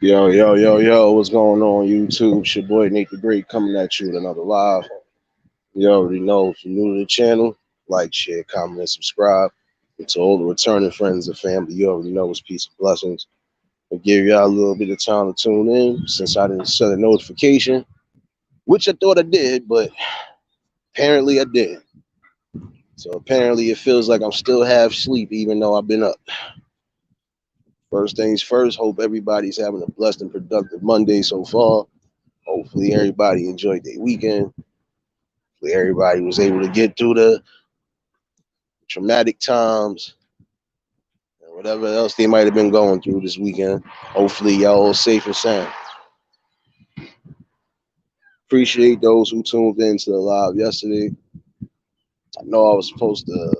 Yo, yo, yo, yo, what's going on, YouTube? It's your boy Nate the Great coming at you with another live. You already know if you're new to the channel, like, share, comment, and subscribe. And to all the returning friends and family, you already know it's peace and blessings. I give y'all a little bit of time to tune in since I didn't set a notification, which I thought I did, but apparently I didn't. So apparently it feels like I'm still half asleep even though I've been up. First things first, hope everybody's having a blessed and productive Monday so far. Hopefully everybody enjoyed their weekend. Hopefully everybody was able to get through the traumatic times and whatever else they might have been going through this weekend. Hopefully y'all all safe and sound. Appreciate those who tuned in to the live yesterday. I know I was supposed to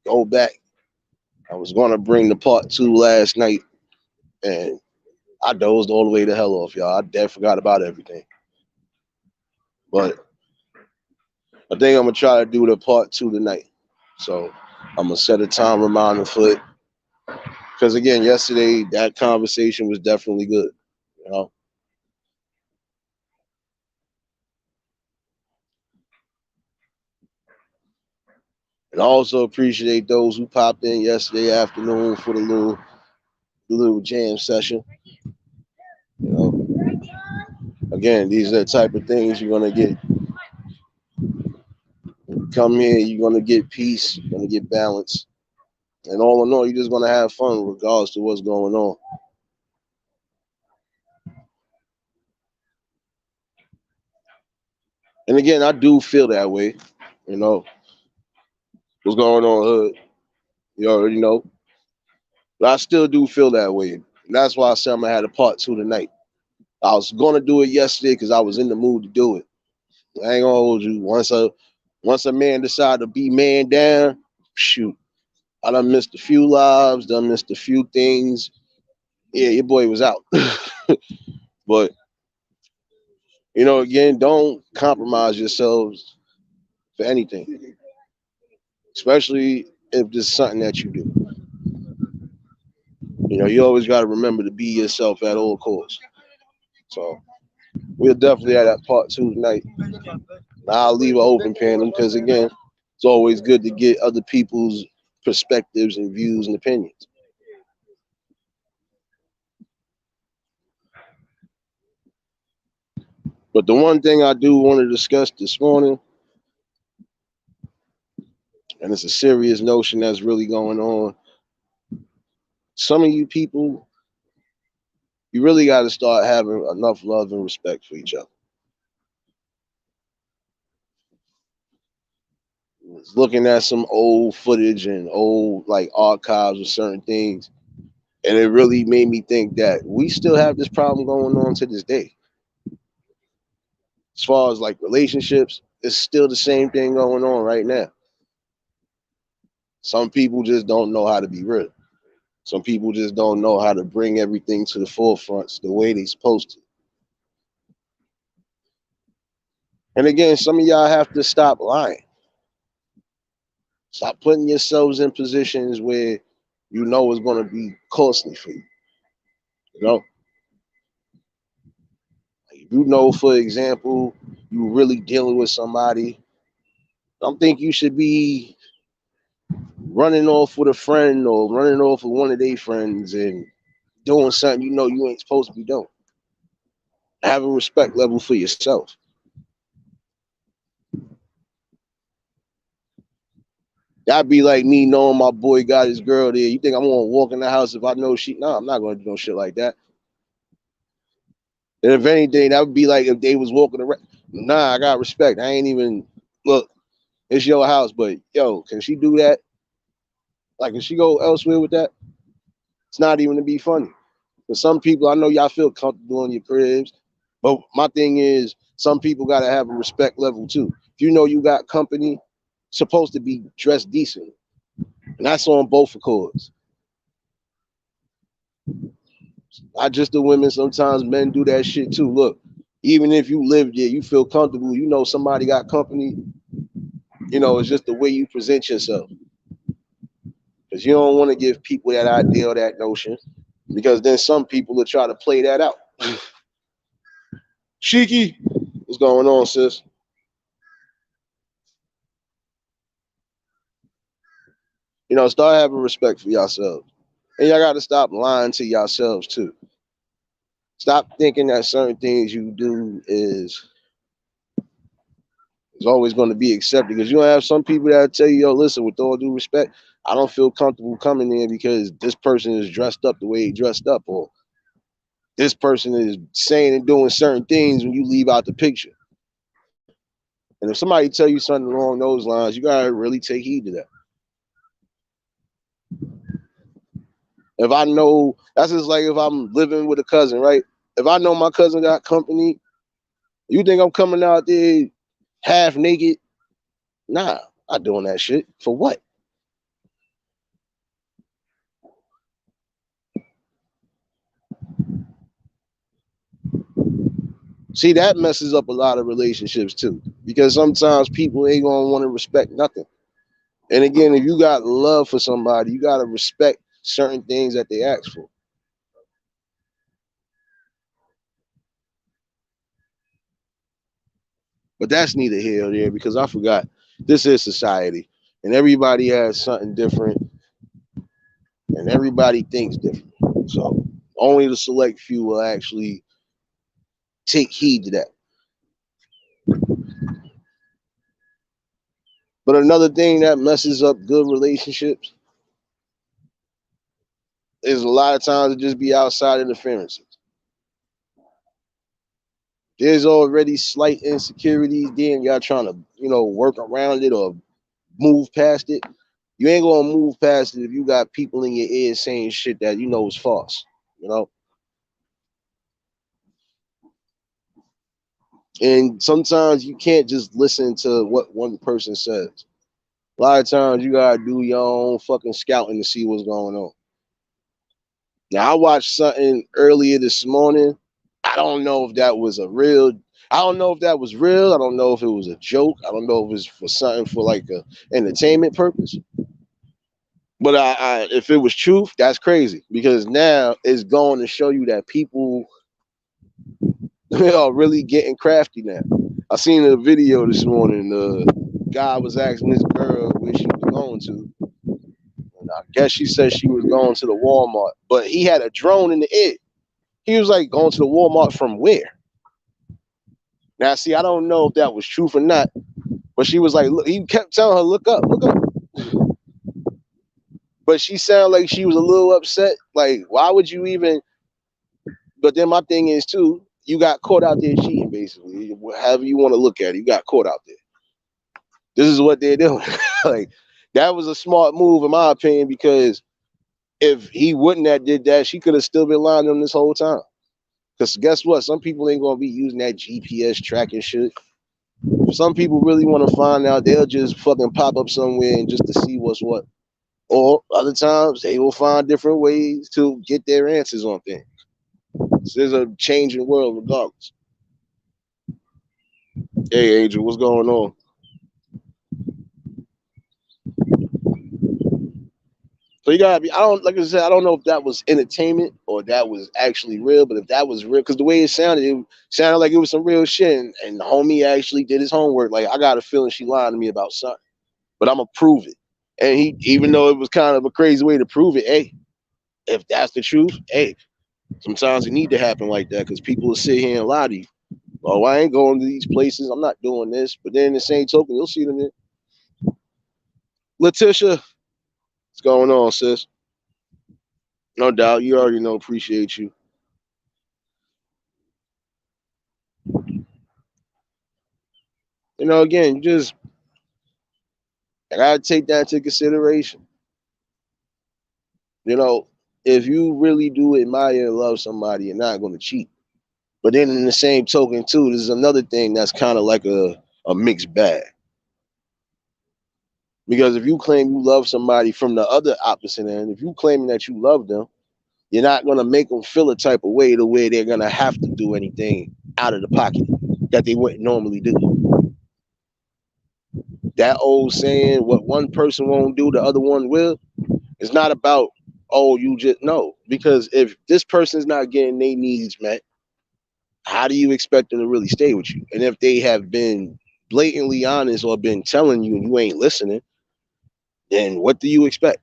go back. I was going to bring the part two last night, and I dozed all the way the hell off, y'all. I dead forgot about everything. But I think I'm going to try to do the part two tonight. So I'm going to set a time reminder for it. Because again, yesterday that conversation was definitely good. You know, and I also appreciate those who popped in yesterday afternoon for the little jam session. You know, again, these are the type of things you're gonna get. Come here, you're gonna get peace, you're gonna get balance, and all in all, you're just gonna have fun regardless to what's going on. And again, I do feel that way. You know, what's going on, hood? You already know, but I still do feel that way. And that's why I said I'm gonna have a part two tonight. I was gonna do it yesterday because I was in the mood to do it. I ain't gonna hold you. Once a man decide to be man down, shoot. I done missed a few lives, done missed a few things. Yeah, your boy was out. But again, don't compromise yourselves for anything, especially if this is something that you do. You always got to remember to be yourself at all costs. So we'll definitely have that part two tonight. I'll leave it open, panel, because again, it's always good to get other people's perspectives and views and opinions. But the one thing I do want to discuss this morning, and it's a serious notion that's really going on. Some of you people, you really got to start having enough love and respect for each other. I was looking at some old footage and old like archives of certain things, and it really made me think that we still have this problem going on to this day. As far as like relationships, it's still the same thing going on right now. Some people just don't know how to be real. Some people just don't know how to bring everything to the forefront the way they supposed to. And again, some of y'all have to stop lying. Stop putting yourselves in positions where you know it's going to be costly for you. You know, if you know, for example, you really dealing with somebody, I don't think you should be running off with a friend or running off with one of their friends and doing something you know you ain't supposed to be doing. Have a respect level for yourself. That'd be like me knowing my boy got his girl there. You think I'm gonna walk in the house if I know she? No, I'm not gonna do no shit like that. And if anything, that would be like if they was walking around. Nah, I got respect. I ain't even look. It's your house, but yo, can she do that? Like, can she go elsewhere with that? It's not even to be funny. For some people, I know y'all feel comfortable in your cribs, but my thing is, some people gotta have a respect level too. If you know you got company, supposed to be dressed decent, and that's on both accords. Not just the women. Sometimes men do that shit too. Look, even if you live there, you feel comfortable. You know somebody got company. It's just the way you present yourself. Because you don't want to give people that idea or that notion. because then some people will try to play that out. Shiki, what's going on, sis? You know, start having respect for yourselves. And y'all got to stop lying to yourselves too. Stop thinking that certain things you do is always going to be accepted. Because you don't have some people that tell you, yo, listen, with all due respect, I don't feel comfortable coming in because this person is dressed up the way he dressed up, or this person is saying and doing certain things when you leave out the picture. And if somebody tell you something along those lines, you gotta really take heed to that. If I know, that's just like if I'm living with a cousin, right? If I know my cousin got company, you think I'm coming out there half naked? Nah, not doing that shit. For what? See, that messes up a lot of relationships too. Because sometimes people ain't gonna want to respect nothing. And again, if you got love for somebody, you gotta respect certain things that they ask for. But that's neither here nor there because I forgot this is society and everybody has something different and everybody thinks different. So only the select few will actually take heed to that. But another thing that messes up good relationships is a lot of times it just be outside interferences. There's already slight insecurities, then y'all trying to, work around it or move past it. You ain't gonna move past it if you got people in your ear saying shit that you know is false. You know, and sometimes you can't just listen to what one person says. A lot of times you gotta do your own fucking scouting to see what's going on. Now I watched something earlier this morning. I don't know if that was a real. I don't know if that was real. I don't know if it was a joke. I don't know if it's for something for like a entertainment purpose. But if it was truth, that's crazy because now it's going to show you that people are really getting crafty now. I seen a video this morning. The guy was asking this girl where she was going to. And I guess she said she was going to the Walmart, but he had a drone in the air. He was like, going to the Walmart from where? Now, see, I don't know if that was truth or not, but she was like, look, he kept telling her, look up, look up. But she sounded like she was a little upset. Like, why would you even? But then my thing is, too, you got caught out there cheating, basically. However you want to look at it, you got caught out there. This is what they're doing. Like, that was a smart move, in my opinion, because if he wouldn't have did that, she could have still been lying to him this whole time. Because guess what? Some people ain't going to be using that GPS tracking shit. If some people really want to find out, they'll just fucking pop up somewhere and just to see what's what. Or other times, they will find different ways to get their answers on things. So there's a changing world regardless. Hey, Angel, what's going on? So you gotta be. I don't like I said. I don't know if that was entertainment or that was actually real. But if that was real, because the way it sounded like it was some real shit. And the homie actually did his homework. Like I got a feeling she lied to me about something, but I'm gonna prove it. And he, even though it was kind of a crazy way to prove it, hey, if that's the truth, hey, sometimes it need to happen like that because people will sit here and lie to you. Oh, I ain't going to these places. I'm not doing this. But then the same token, you'll see them there. Letitia, what's going on, sis? No doubt. You already know. Appreciate you. Again, you just I gotta take that into consideration. You know, if you really do admire and love somebody, you're not gonna cheat. But then in the same token, too, there's another thing that's kind of like a mixed bag. Because if you claim you love somebody from the other opposite end, if you claiming that you love them, you're not gonna make them feel a type of way the way they're gonna have to do anything out of the pocket that they wouldn't normally do. That old saying, what one person won't do, the other one will, it's not about, oh, you just no. Because if this person's not getting their needs met, how do you expect them to really stay with you? And if they have been blatantly honest or been telling you and you ain't listening, then what do you expect?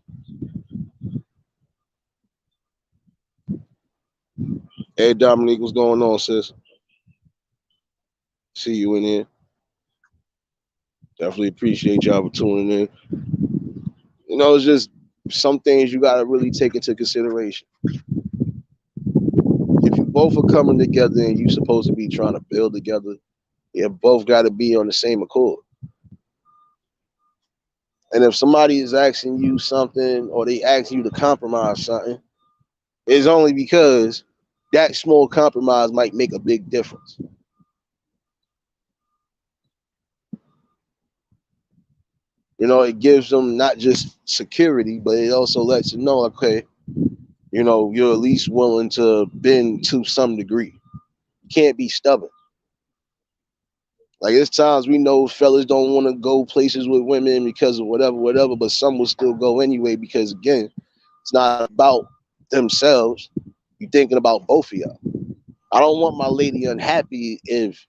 Hey, Dominique, what's going on, sis? See you in here. Definitely appreciate y'all for tuning in. You know, it's just some things you got to really take into consideration. If you both are coming together and you supposed to be trying to build together, you both got to be on the same accord. And if somebody is asking you something or they ask you to compromise something, it's only because that small compromise might make a big difference. You know, it gives them not just security, but it also lets them know, okay, you know, you're at least willing to bend to some degree. You can't be stubborn. Like, it's times we know fellas don't want to go places with women because of whatever, but some will still go anyway because, again, it's not about themselves. You're thinking about both of y'all. I don't want my lady unhappy if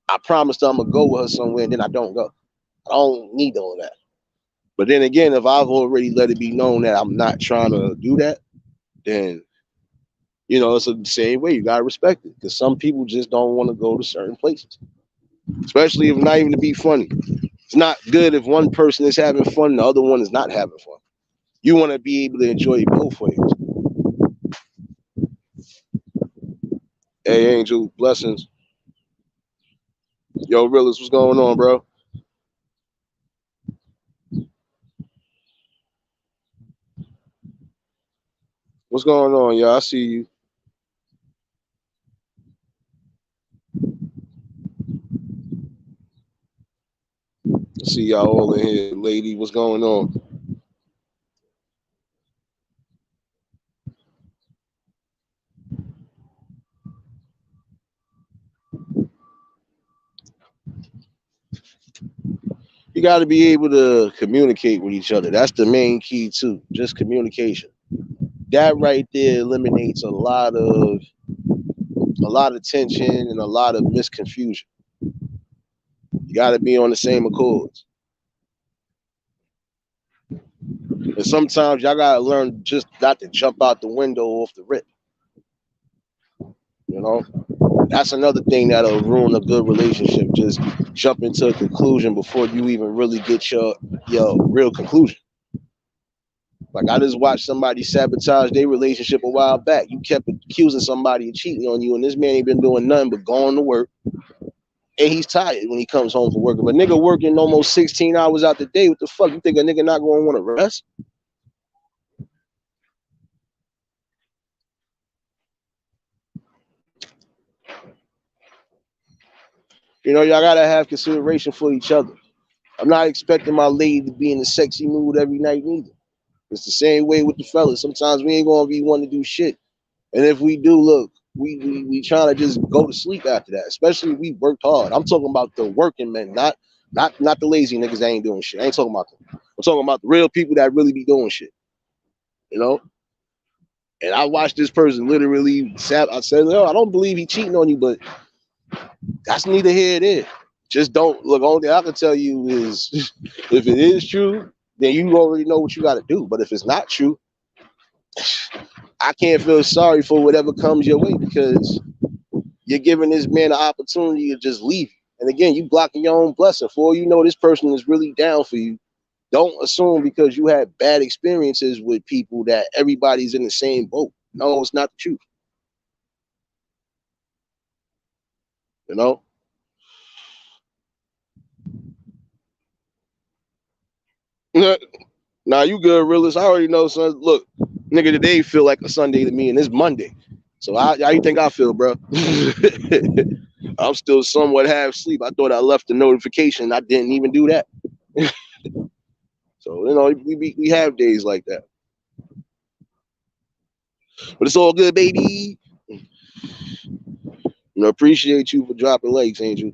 I promised her I'm going to go with her somewhere and then I don't go. I don't need all that. But then again, if I've already let it be known that I'm not trying to do that, then, you know, it's the same way. You got to respect it because some people just don't want to go to certain places, especially if not even to be funny. It's not good if one person is having fun and the other one is not having fun. You want to be able to enjoy both ways. Hey, Angel, blessings. Yo, Realist, what's going on, bro? What's going on, y'all? I see you. I see y'all all in here. Lady, what's going on? You got to be able to communicate with each other. That's the main key, too. Just communication. That right there eliminates a lot of tension and a lot of misconfusion. You got to be on the same accords. And sometimes y'all got to learn just not to jump out the window off the rip. You know, that's another thing that'll ruin a good relationship. Just jump into a conclusion before you even really get your real conclusion. Like, I just watched somebody sabotage their relationship a while back. You kept accusing somebody of cheating on you, and this man ain't been doing nothing but going to work. And he's tired when he comes home from work. If a nigga working almost 16 hours out the day, what the fuck? You think a nigga not going to want to rest? You know, y'all gotta have consideration for each other. I'm not expecting my lady to be in a sexy mood every night neither. It's the same way with the fellas. Sometimes we ain't gonna be wanting to do shit. And if we do, look, we trying to just go to sleep after that. Especially if we worked hard. I'm talking about the working men, not the lazy niggas that ain't doing shit. I ain't talking about them. I'm talking about the real people that really be doing shit. You know? And I watched this person literally I said, no, I don't believe he cheating on you, but that's neither here nor there. Just don't look. Only thing I can tell you is if it is true, then you already know what you got to do. But if it's not true, I can't feel sorry for whatever comes your way because you're giving this man an opportunity to just leave you. And again, you blocking your own blessing. For all you know, this person is really down for you. Don't assume because you had bad experiences with people that everybody's in the same boat. No, it's not the truth. You know. Nah, you good, realist. I already know, son. Look, nigga, today feel like a Sunday to me, and it's Monday. So how you think I feel, bro? I'm still somewhat half asleep. I thought I left the notification. I didn't even do that. So you know, we have days like that, but it's all good, baby. You know, appreciate you for dropping likes, Angel.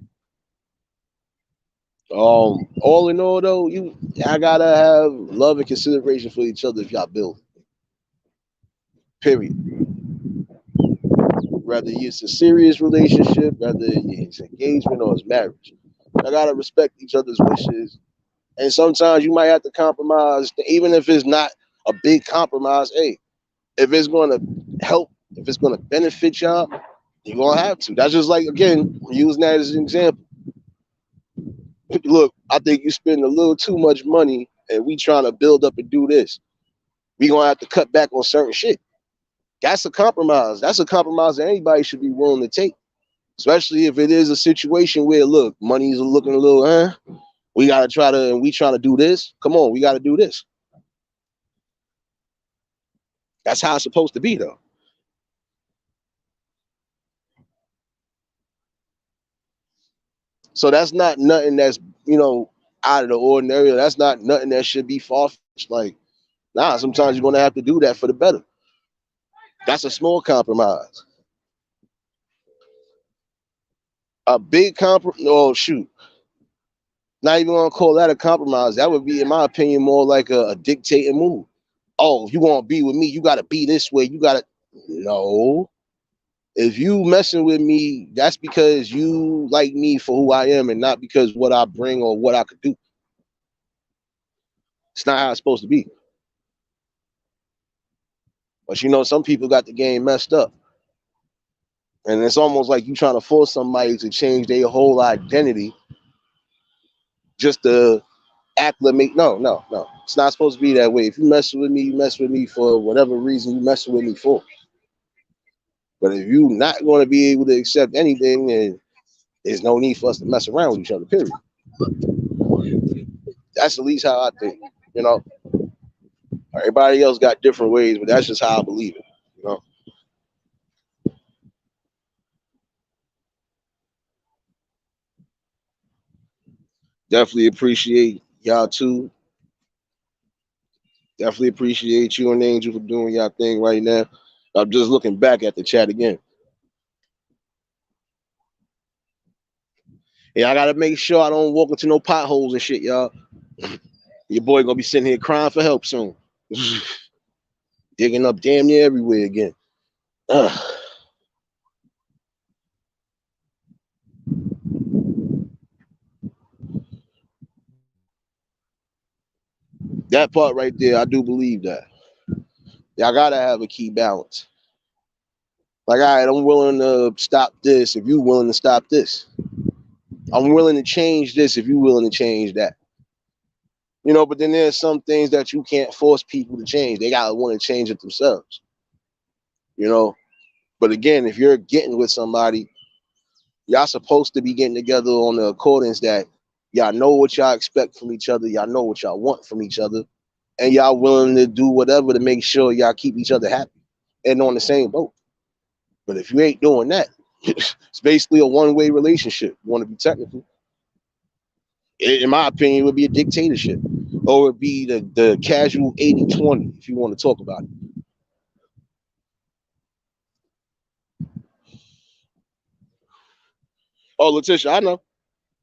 All in all, though, I gotta have love and consideration for each other if y'all build. Period. Whether it's a serious relationship, whether it's engagement or it's marriage. I gotta respect each other's wishes. And sometimes you might have to compromise, even if it's not a big compromise. Hey, if it's gonna help, if it's gonna benefit y'all, you're gonna have to. That's just like, again, using that as an example. Look, I think you spend a little too much money and we trying to build up and do this. We gonna have to cut back on certain shit. That's a compromise. That's a compromise that anybody should be willing to take. Especially if it is a situation where, look, money's looking a little, we gotta try to, and we trying to do this. Come on, we gotta do this. That's how it's supposed to be, though. So that's not nothing that's, out of the ordinary. That's not nothing that should be far fetched. Like, nah, sometimes you're gonna have to do that for the better. That's a small compromise. A big compromise. Oh shoot, not even gonna call that a compromise. That would be, in my opinion, more like a dictating move. Oh, if you want to be with me, you got to be this way. You got to. No. If you messing with me, that's because you like me for who I am and not because what I bring or what I could do. It's not how it's supposed to be. But some people got the game messed up. And it's almost like you trying to force somebody to change their whole identity just to acclimate. No, no, no. It's not supposed to be that way. If you mess with me, you mess with me for whatever reason you messing with me for. But if you're not going to be able to accept anything, then there's no need for us to mess around with each other, period. That's at least how I think. You know, Everybody else got different ways, but that's just how I believe it. You know, Definitely appreciate y'all too. Definitely appreciate you and Angel for doing y'all thing right now. I'm just looking back at the chat again. Yeah, I gotta make sure I don't walk into no potholes and shit, y'all. Your boy gonna be sitting here crying for help soon. Digging up damn near everywhere again. Ugh. That part right there, I do believe that. Y'all gotta have a key balance. Like, all right, I'm willing to stop this if you willing to stop this. I'm willing to change this if you willing to change that. But then there's some things that you can't force people to change. They gotta want to change it themselves. You know. But again, if you're getting with somebody, y'all supposed to be getting together on the accordance that y'all know what y'all expect from each other, y'all know what y'all want from each other, and y'all willing to do whatever to make sure y'all keep each other happy and on the same boat. But if you ain't doing that, it's basically a one-way relationship. You want to be technical. In my opinion, it would be a dictatorship. Or it would be the casual 80-20, if you want to talk about it. Oh, Letitia, I know.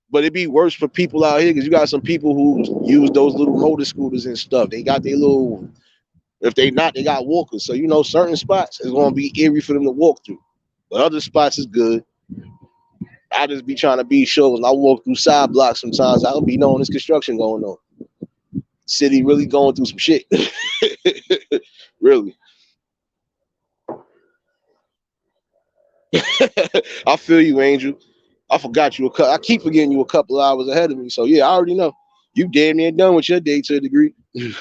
But it'd be worse for people out here because you got some people who use those little motor scooters and stuff. They got their little, if they not, they got walkers. So, certain spots is going to be eerie for them to walk through. But other spots is good. I just be trying to be sure when I walk through side blocks sometimes, I'll be knowing there's construction going on. City really going through some shit. Really. I feel you, Angel. I forgot you. I keep forgetting you a couple hours ahead of me. So, yeah, I already know. You damn near done with your day to a degree. You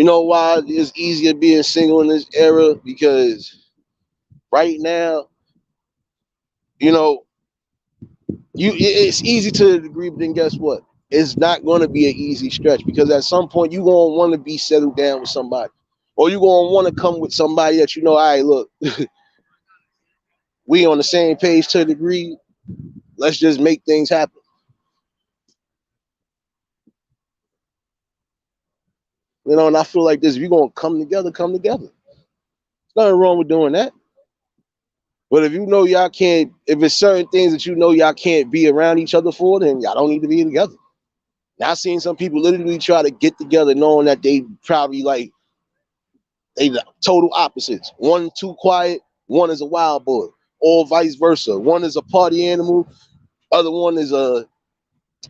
know why it's easier being single in this era? Because right now, you know, it's easy to a degree, but then guess what? It's not going to be an easy stretch because at some point you're going to want to be settled down with somebody, or you're going to want to come with somebody that all right, look, we on the same page to a degree. Let's just make things happen. And I feel like this. If you're going to come together, come together. There's nothing wrong with doing that. But if you know y'all can't, if it's certain things that you know y'all can't be around each other for, then y'all don't need to be together. Now, I've seen some people literally try to get together knowing that they probably like they the total opposites. One too quiet, one is a wild boy, or vice versa. One is a party animal, other one is a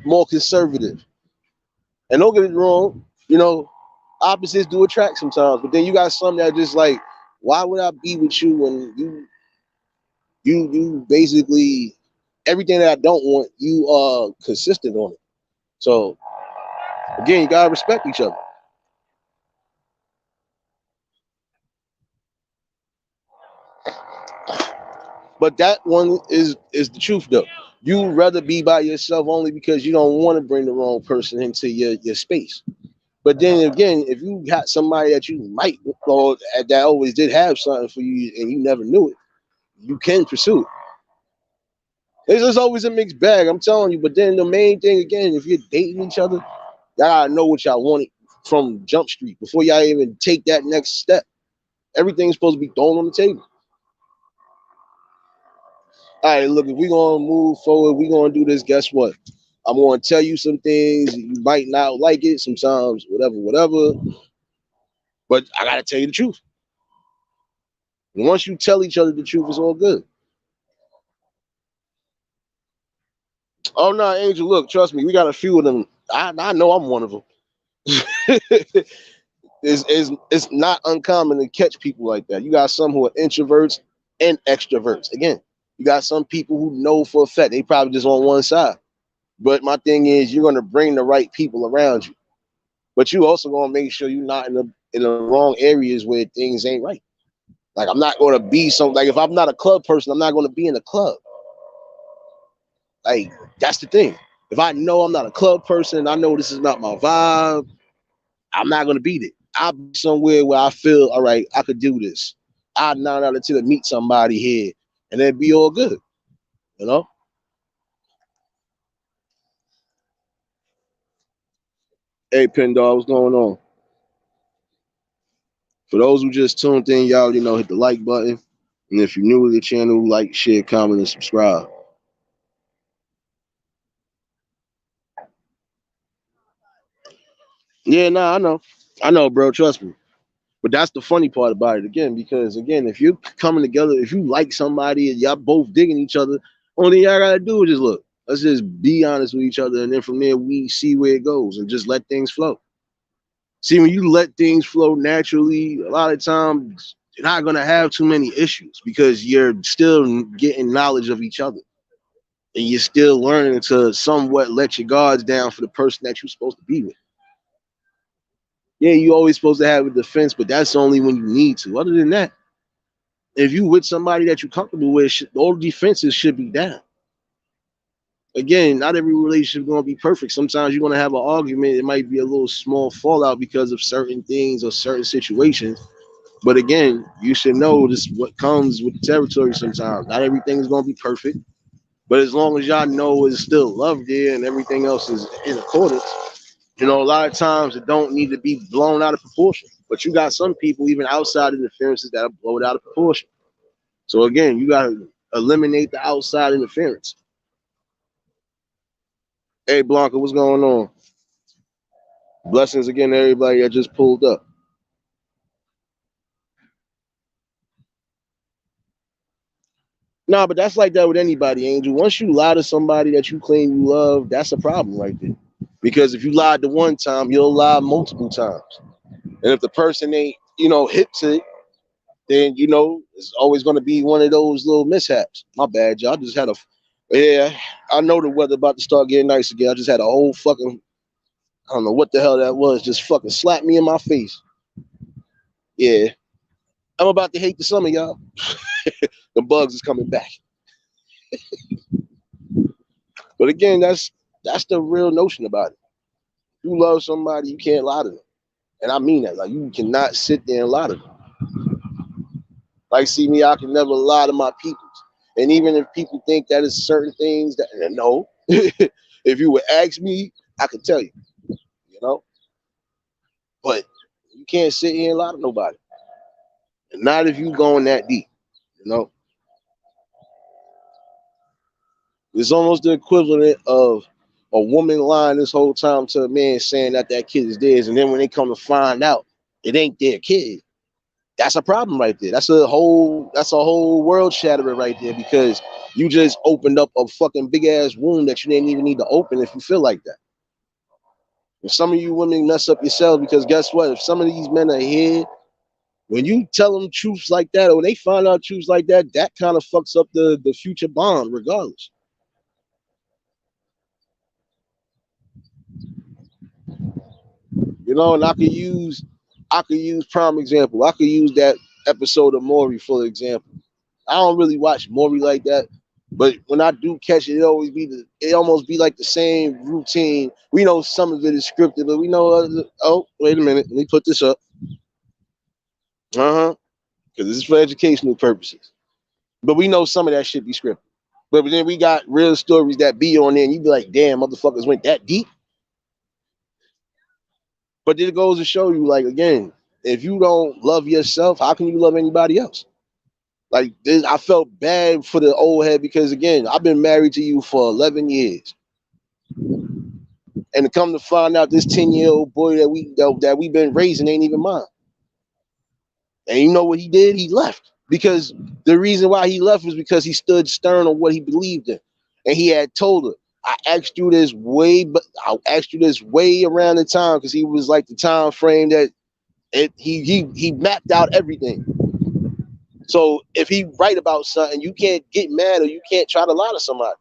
more conservative. And don't get it wrong, opposites do attract sometimes. But then you got some that just like, why would I be with you when you basically everything that I don't want, you are consistent on it. So again, you gotta respect each other. But that one is the truth though. You rather be by yourself only because you don't want to bring the wrong person into your space. But then again, if you got somebody that you might or that always did have something for you and you never knew it, you can pursue it. It's just always a mixed bag, I'm telling you. But then the main thing again, if you're dating each other, y'all gotta know what y'all want from Jump Street before y'all even take that next step. Everything's supposed to be thrown on the table. All right, look, if we're gonna move forward, we're gonna do this. Guess what? I'm gonna tell you some things. You might not like it sometimes, whatever. But I gotta tell you the truth. And once you tell each other the truth, it's all good. Oh no, Angel, look, trust me, we got a few of them. I know I'm one of them. It's not uncommon to catch people like that. You got some who are introverts and extroverts. Again, you got some people who know for a fact they probably just on one side. But my thing is, you're gonna bring the right people around you. But you also gonna make sure you're not in the wrong areas where things ain't right. Like I'm not gonna be some like if I'm not a club person, I'm not gonna be in a club. Like that's the thing. If I know I'm not a club person, I know this is not my vibe, I'm not gonna beat it. I'll be somewhere where I feel all right, I could do this. I 9 out of 10 to meet somebody here and then be all good, you know? Hey Pendar, what's going on? For those who just tuned in, y'all already know hit the like button. And if you're new to the channel, like, share, comment, and subscribe. Yeah, nah, I know. I know, bro. Trust me. But that's the funny part about it again, because again, if you're coming together, if you like somebody and y'all both digging each other, only thing y'all gotta do is just look. Let's just be honest with each other, and then from there we see where it goes and just let things flow. See, when you let things flow naturally, a lot of times you're not gonna have too many issues because you're still getting knowledge of each other and you're still learning to somewhat let your guards down for the person that you're supposed to be with. Yeah, you always supposed to have a defense, but that's only when you need to. Other than that, if you with somebody that you're comfortable with, all defenses should be down. Again, not every relationship is going to be perfect. Sometimes you're going to have an argument. It might be a little small fallout because of certain things or certain situations. But again, you should know this what comes with the territory sometimes. Not everything is going to be perfect. But as long as y'all know it's still love there and everything else is in accordance, a lot of times it don't need to be blown out of proportion. But you got some people, even outside interferences, that blow it out of proportion. So again, you got to eliminate the outside interference. Hey Blanca, what's going on? Blessings again to everybody that just pulled up. Nah, but that's like that with anybody, Angel. Once you lie to somebody that you claim you love, that's a problem right there. Because if you lied to one time, you'll lie multiple times. And if the person ain't, hip to it, then it's always going to be one of those little mishaps. My bad, y'all. I just had a, yeah. I know the weather about to start getting nice again. I just had a whole fucking, I don't know what the hell that was. Just fucking slapped me in my face. Yeah, I'm about to hate the summer, y'all. The bugs is coming back. But again, that's the real notion about it. You love somebody, you can't lie to them, and I mean that. Like you cannot sit there and lie to them. Like see me, I can never lie to my people. And even if people think that is certain things that no, if you would ask me, I could tell you, you know. But you can't sit here and lie to nobody. And not if you going that deep, you know. It's almost the equivalent of a woman lying this whole time to a man saying that that kid is theirs, and then when they come to find out it ain't their kid, that's a problem right there. That's a whole world shatterer right there because you just opened up a fucking big ass wound that you didn't even need to open if you feel like that. And some of you women mess up yourselves because guess what? If some of these men are here, when you tell them truths like that, or when they find out truths like that, that kind of fucks up the future bond, regardless. You know, and I could use prime example. I could use that episode of Maury for example. I don't really watch Maury like that, but when I do catch it, it almost be like the same routine. We know some of it is scripted, but we know oh, wait a minute, let me put this up. Uh-huh. Because this is for educational purposes. But we know some of that shit be scripted. But then we got real stories that be on there, and you be like, damn, motherfuckers went that deep. But then it goes to show you, like, again, if you don't love yourself, how can you love anybody else? Like this, I felt bad for the old head because again, I've been married to you for 11 years, and to come to find out this 10-year-old boy that we've been raising ain't even mine. And you know what he did? He left because the reason why he left was because he stood stern on what he believed in, and he had told her, "I asked you this way, but I asked you this way around the time because he was like the time frame that he mapped out everything." So if he right about something, you can't get mad or you can't try to lie to somebody.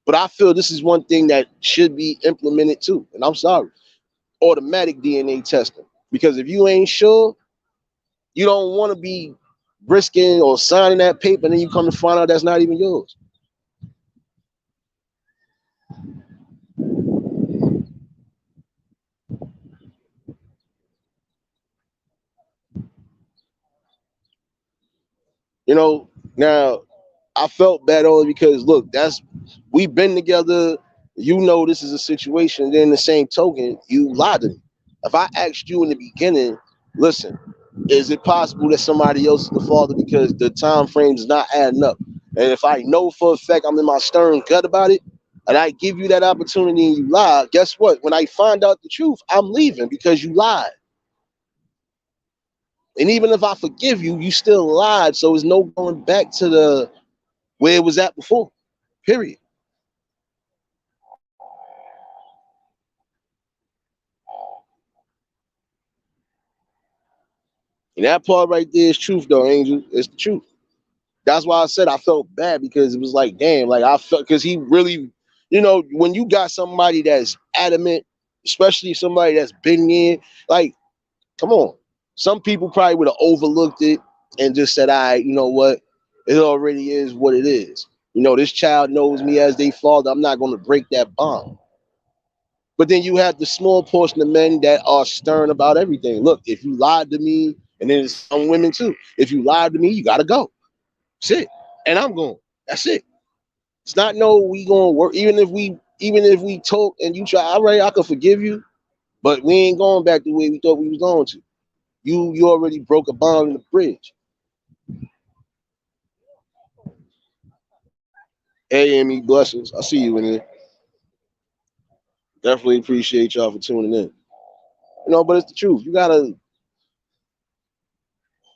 But I feel this is one thing that should be implemented too. And I'm sorry, automatic DNA testing. Because if you ain't sure, you don't want to be risking or signing that paper, and then you come to find out that's not even yours. You know, now I felt bad only because look, we've been together. You know this is a situation. Then the same token, you lied to me. If I asked you in the beginning, listen, is it possible that somebody else is the father because the time frame's not adding up? And if I know for a fact I'm in my stern gut about it, and I give you that opportunity and you lie, guess what? When I find out the truth, I'm leaving because you lied. And even if I forgive you, you still lied. So there's no going back to the where it was at before. Period. And that part right there is truth, though, Angel. It's the truth. That's why I said I felt bad because it was like, damn, like I felt because he really, when you got somebody that's adamant, especially somebody that's been in, like, come on. Some people probably would have overlooked it and just said, all right, you know what? It already is what it is. This child knows me as their father. I'm not going to break that bond. But then you have the small portion of men that are stern about everything. Look, if you lied to me, and then some women too, if you lied to me, you got to go. That's it. And I'm going. That's it. It's not no we going to work. Even if we talk and you try, all right, I could forgive you, but we ain't going back the way we thought we was going to. You already broke a bond in the bridge. Hey, Amy, blessings. I see you in there. Definitely appreciate y'all for tuning in. But it's the truth. You gotta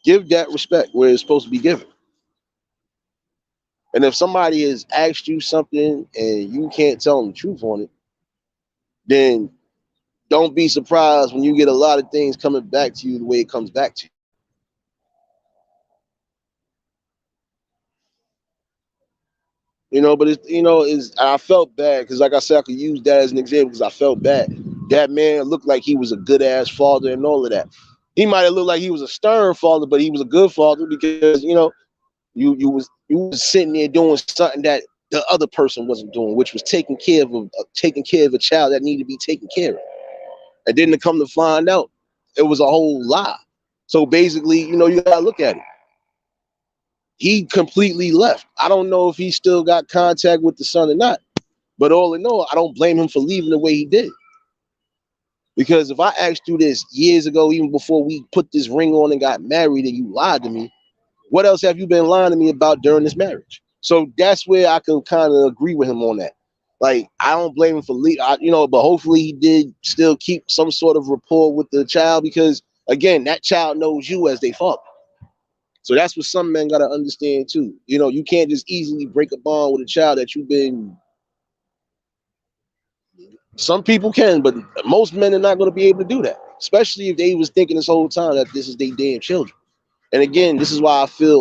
give that respect where it's supposed to be given. And if somebody has asked you something and you can't tell them the truth on it, then don't be surprised when you get a lot of things coming back to you the way it comes back to you. But it's I felt bad because like I said, I could use that as an example because I felt bad. That man looked like he was a good ass father and all of that. He might have looked like he was a stern father, but he was a good father because you was sitting there doing something that the other person wasn't doing, which was taking care of a child that needed to be taken care of. And then to come to find out, it was a whole lie. So basically, you gotta look at it. He completely left. I don't know if he still got contact with the son or not, but all in all, I don't blame him for leaving the way he did. Because if I asked you this years ago, even before we put this ring on and got married, and you lied to me, what else have you been lying to me about during this marriage? So that's where I can kind of agree with him on that. Like, I don't blame him for but hopefully he did still keep some sort of rapport with the child because, again, that child knows you as their father. So that's what some men got to understand too. You can't just easily break a bond with a child that you've been. Some people can, but most men are not going to be able to do that, especially if they was thinking this whole time that this is their damn children. And again, this is why I feel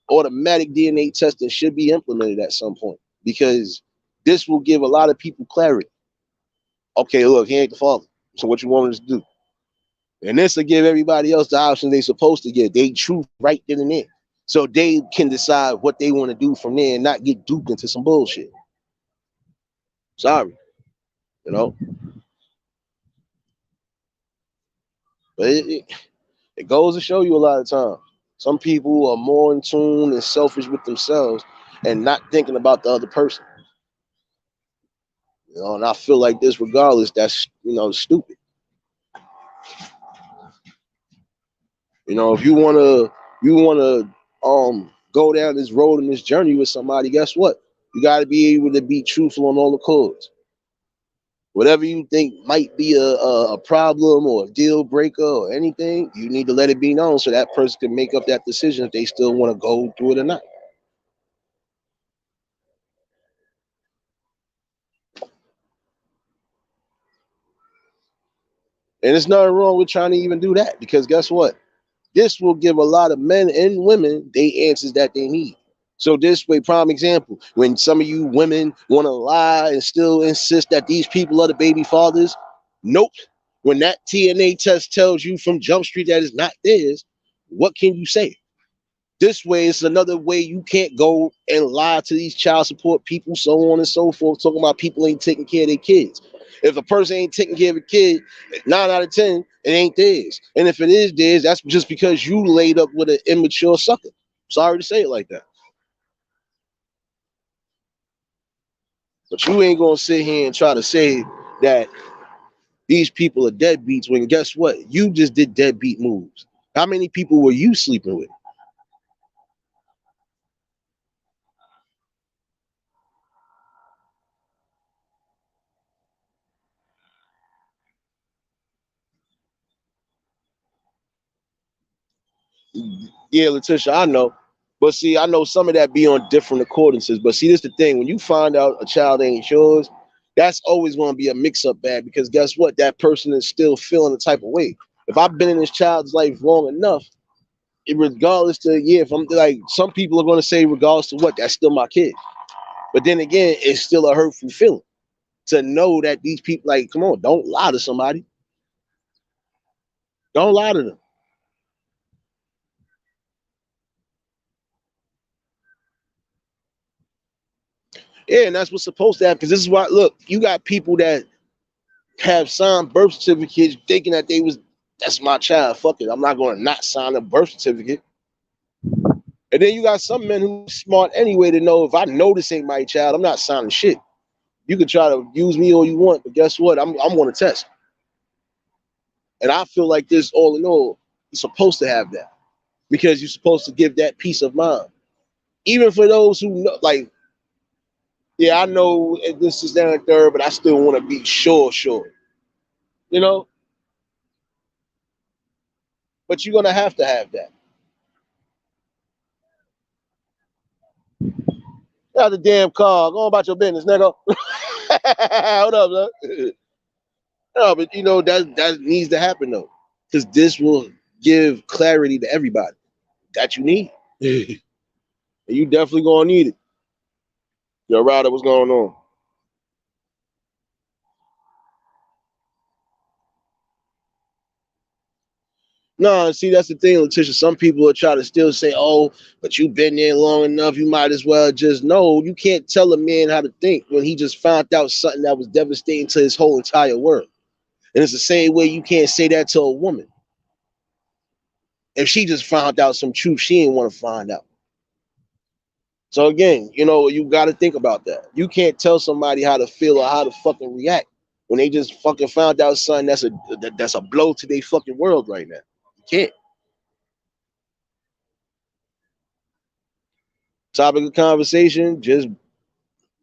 automatic DNA testing should be implemented at some point because this will give a lot of people clarity. Okay, look, he ain't the father. So what you want us to do? And this will give everybody else the option they supposed to get. They truth right then and there. So they can decide what they want to do from there and not get duped into some bullshit. Sorry, you know. But it goes to show you a lot of times. Some people are more in tune and selfish with themselves and not thinking about the other person. And I feel like this regardless, that's stupid. If you wanna go down this road and this journey with somebody, guess what? You gotta be able to be truthful on all the chords. Whatever you think might be a problem or a deal breaker or anything, you need to let it be known so that person can make up that decision if they still want to go through it or not. And there's nothing wrong with trying to even do that because guess what? This will give a lot of men and women the answers that they need. So this way, prime example, when some of you women want to lie and still insist that these people are the baby fathers, nope. When that TNA test tells you from Jump Street that it's not theirs, what can you say? This way, it's another way you can't go and lie to these child support people, so on and so forth, talking about people ain't taking care of their kids. If a person ain't taking care of a kid, 9 out of 10, it ain't theirs. And if it is theirs, that's just because you laid up with an immature sucker. Sorry to say it like that. But you ain't gonna sit here and try to say that these people are deadbeats when guess what? You just did deadbeat moves. How many people were you sleeping with? Yeah, Letitia, I know. But see, I know some of that be on different accordances. But see, this the thing. When you find out a child ain't yours, that's always going to be a mix-up bag because guess what? That person is still feeling the type of way. If I've been in this child's life long enough, regardless to, yeah, if I'm like, some people are going to say, regardless to what, that's still my kid. But then again, it's still a hurtful feeling to know that these people, like, come on, don't lie to somebody. Don't lie to them. Yeah, and that's what's supposed to happen. Because this is why, look, you got people that have signed birth certificates thinking that that's my child. Fuck it. I'm not going to not sign a birth certificate. And then you got some men who are smart anyway to know if I know this ain't my child, I'm not signing shit. You can try to use me all you want, but guess what? I'm on a test. And I feel like this all in all, you're supposed to have that because you're supposed to give that peace of mind. Even for those who know, like, yeah, I know this is down and third, but I still want to be sure. You know, but you're gonna have to have that. Get out the damn car. Go on about your business, nigga. Hold up, man. No, but that needs to happen though, because this will give clarity to everybody that you need. And you definitely gonna need it. Yo, Ryder, what's going on? No, see, that's the thing, Letitia. Some people will try to still say, "Oh, but you've been there long enough. You might as well just know." You can't tell a man how to think when he just found out something that was devastating to his whole entire world. And it's the same way you can't say that to a woman if she just found out some truth she didn't want to find out. So again, you got to think about that. You can't tell somebody how to feel or how to fucking react when they just fucking found out something that's a blow to their fucking world right now. You can't. Topic of conversation, just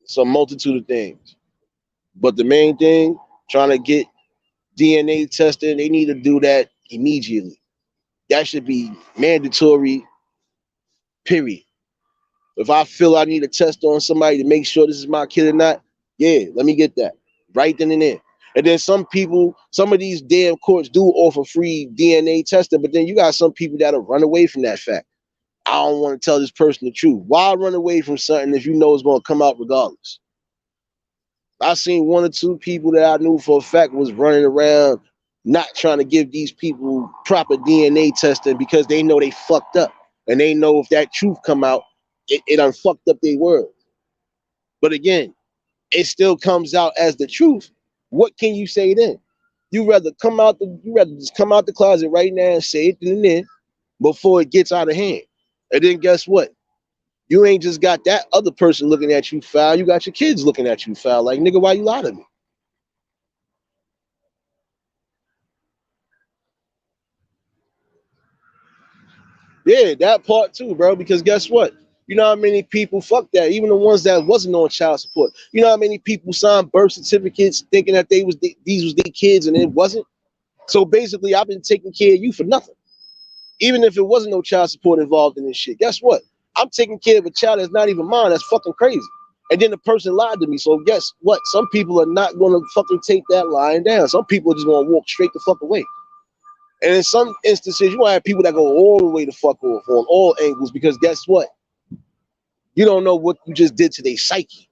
some multitude of things. But the main thing, trying to get DNA tested, they need to do that immediately. That should be mandatory, period. If I feel I need a test on somebody to make sure this is my kid or not, yeah, let me get that right then and there. And then some people, some of these damn courts do offer free DNA testing, but then you got some people that'll run away from that fact. I don't want to tell this person the truth. Why run away from something if you know it's going to come out regardless? I seen one or two people that I knew for a fact was running around not trying to give these people proper DNA testing because they know they fucked up. And they know if that truth come out, it done fucked up their world. But again, it still comes out as the truth. What can you say then? You rather just come out the closet right now and say it in there before it gets out of hand. And then guess what? You ain't just got that other person looking at you foul. You got your kids looking at you foul. Like, nigga, why you lie to me? Yeah, that part too, bro. Because guess what? You know how many people fuck that? Even the ones that wasn't on child support. You know how many people signed birth certificates thinking that these was their kids and it wasn't. So basically, I've been taking care of you for nothing. Even if it wasn't no child support involved in this shit. Guess what? I'm taking care of a child that's not even mine. That's fucking crazy. And then the person lied to me. So guess what? Some people are not gonna fucking take that lying down. Some people are just gonna walk straight the fuck away. And in some instances, you might have people that go all the way the fuck off on all angles because guess what? You don't know what you just did to their psyche.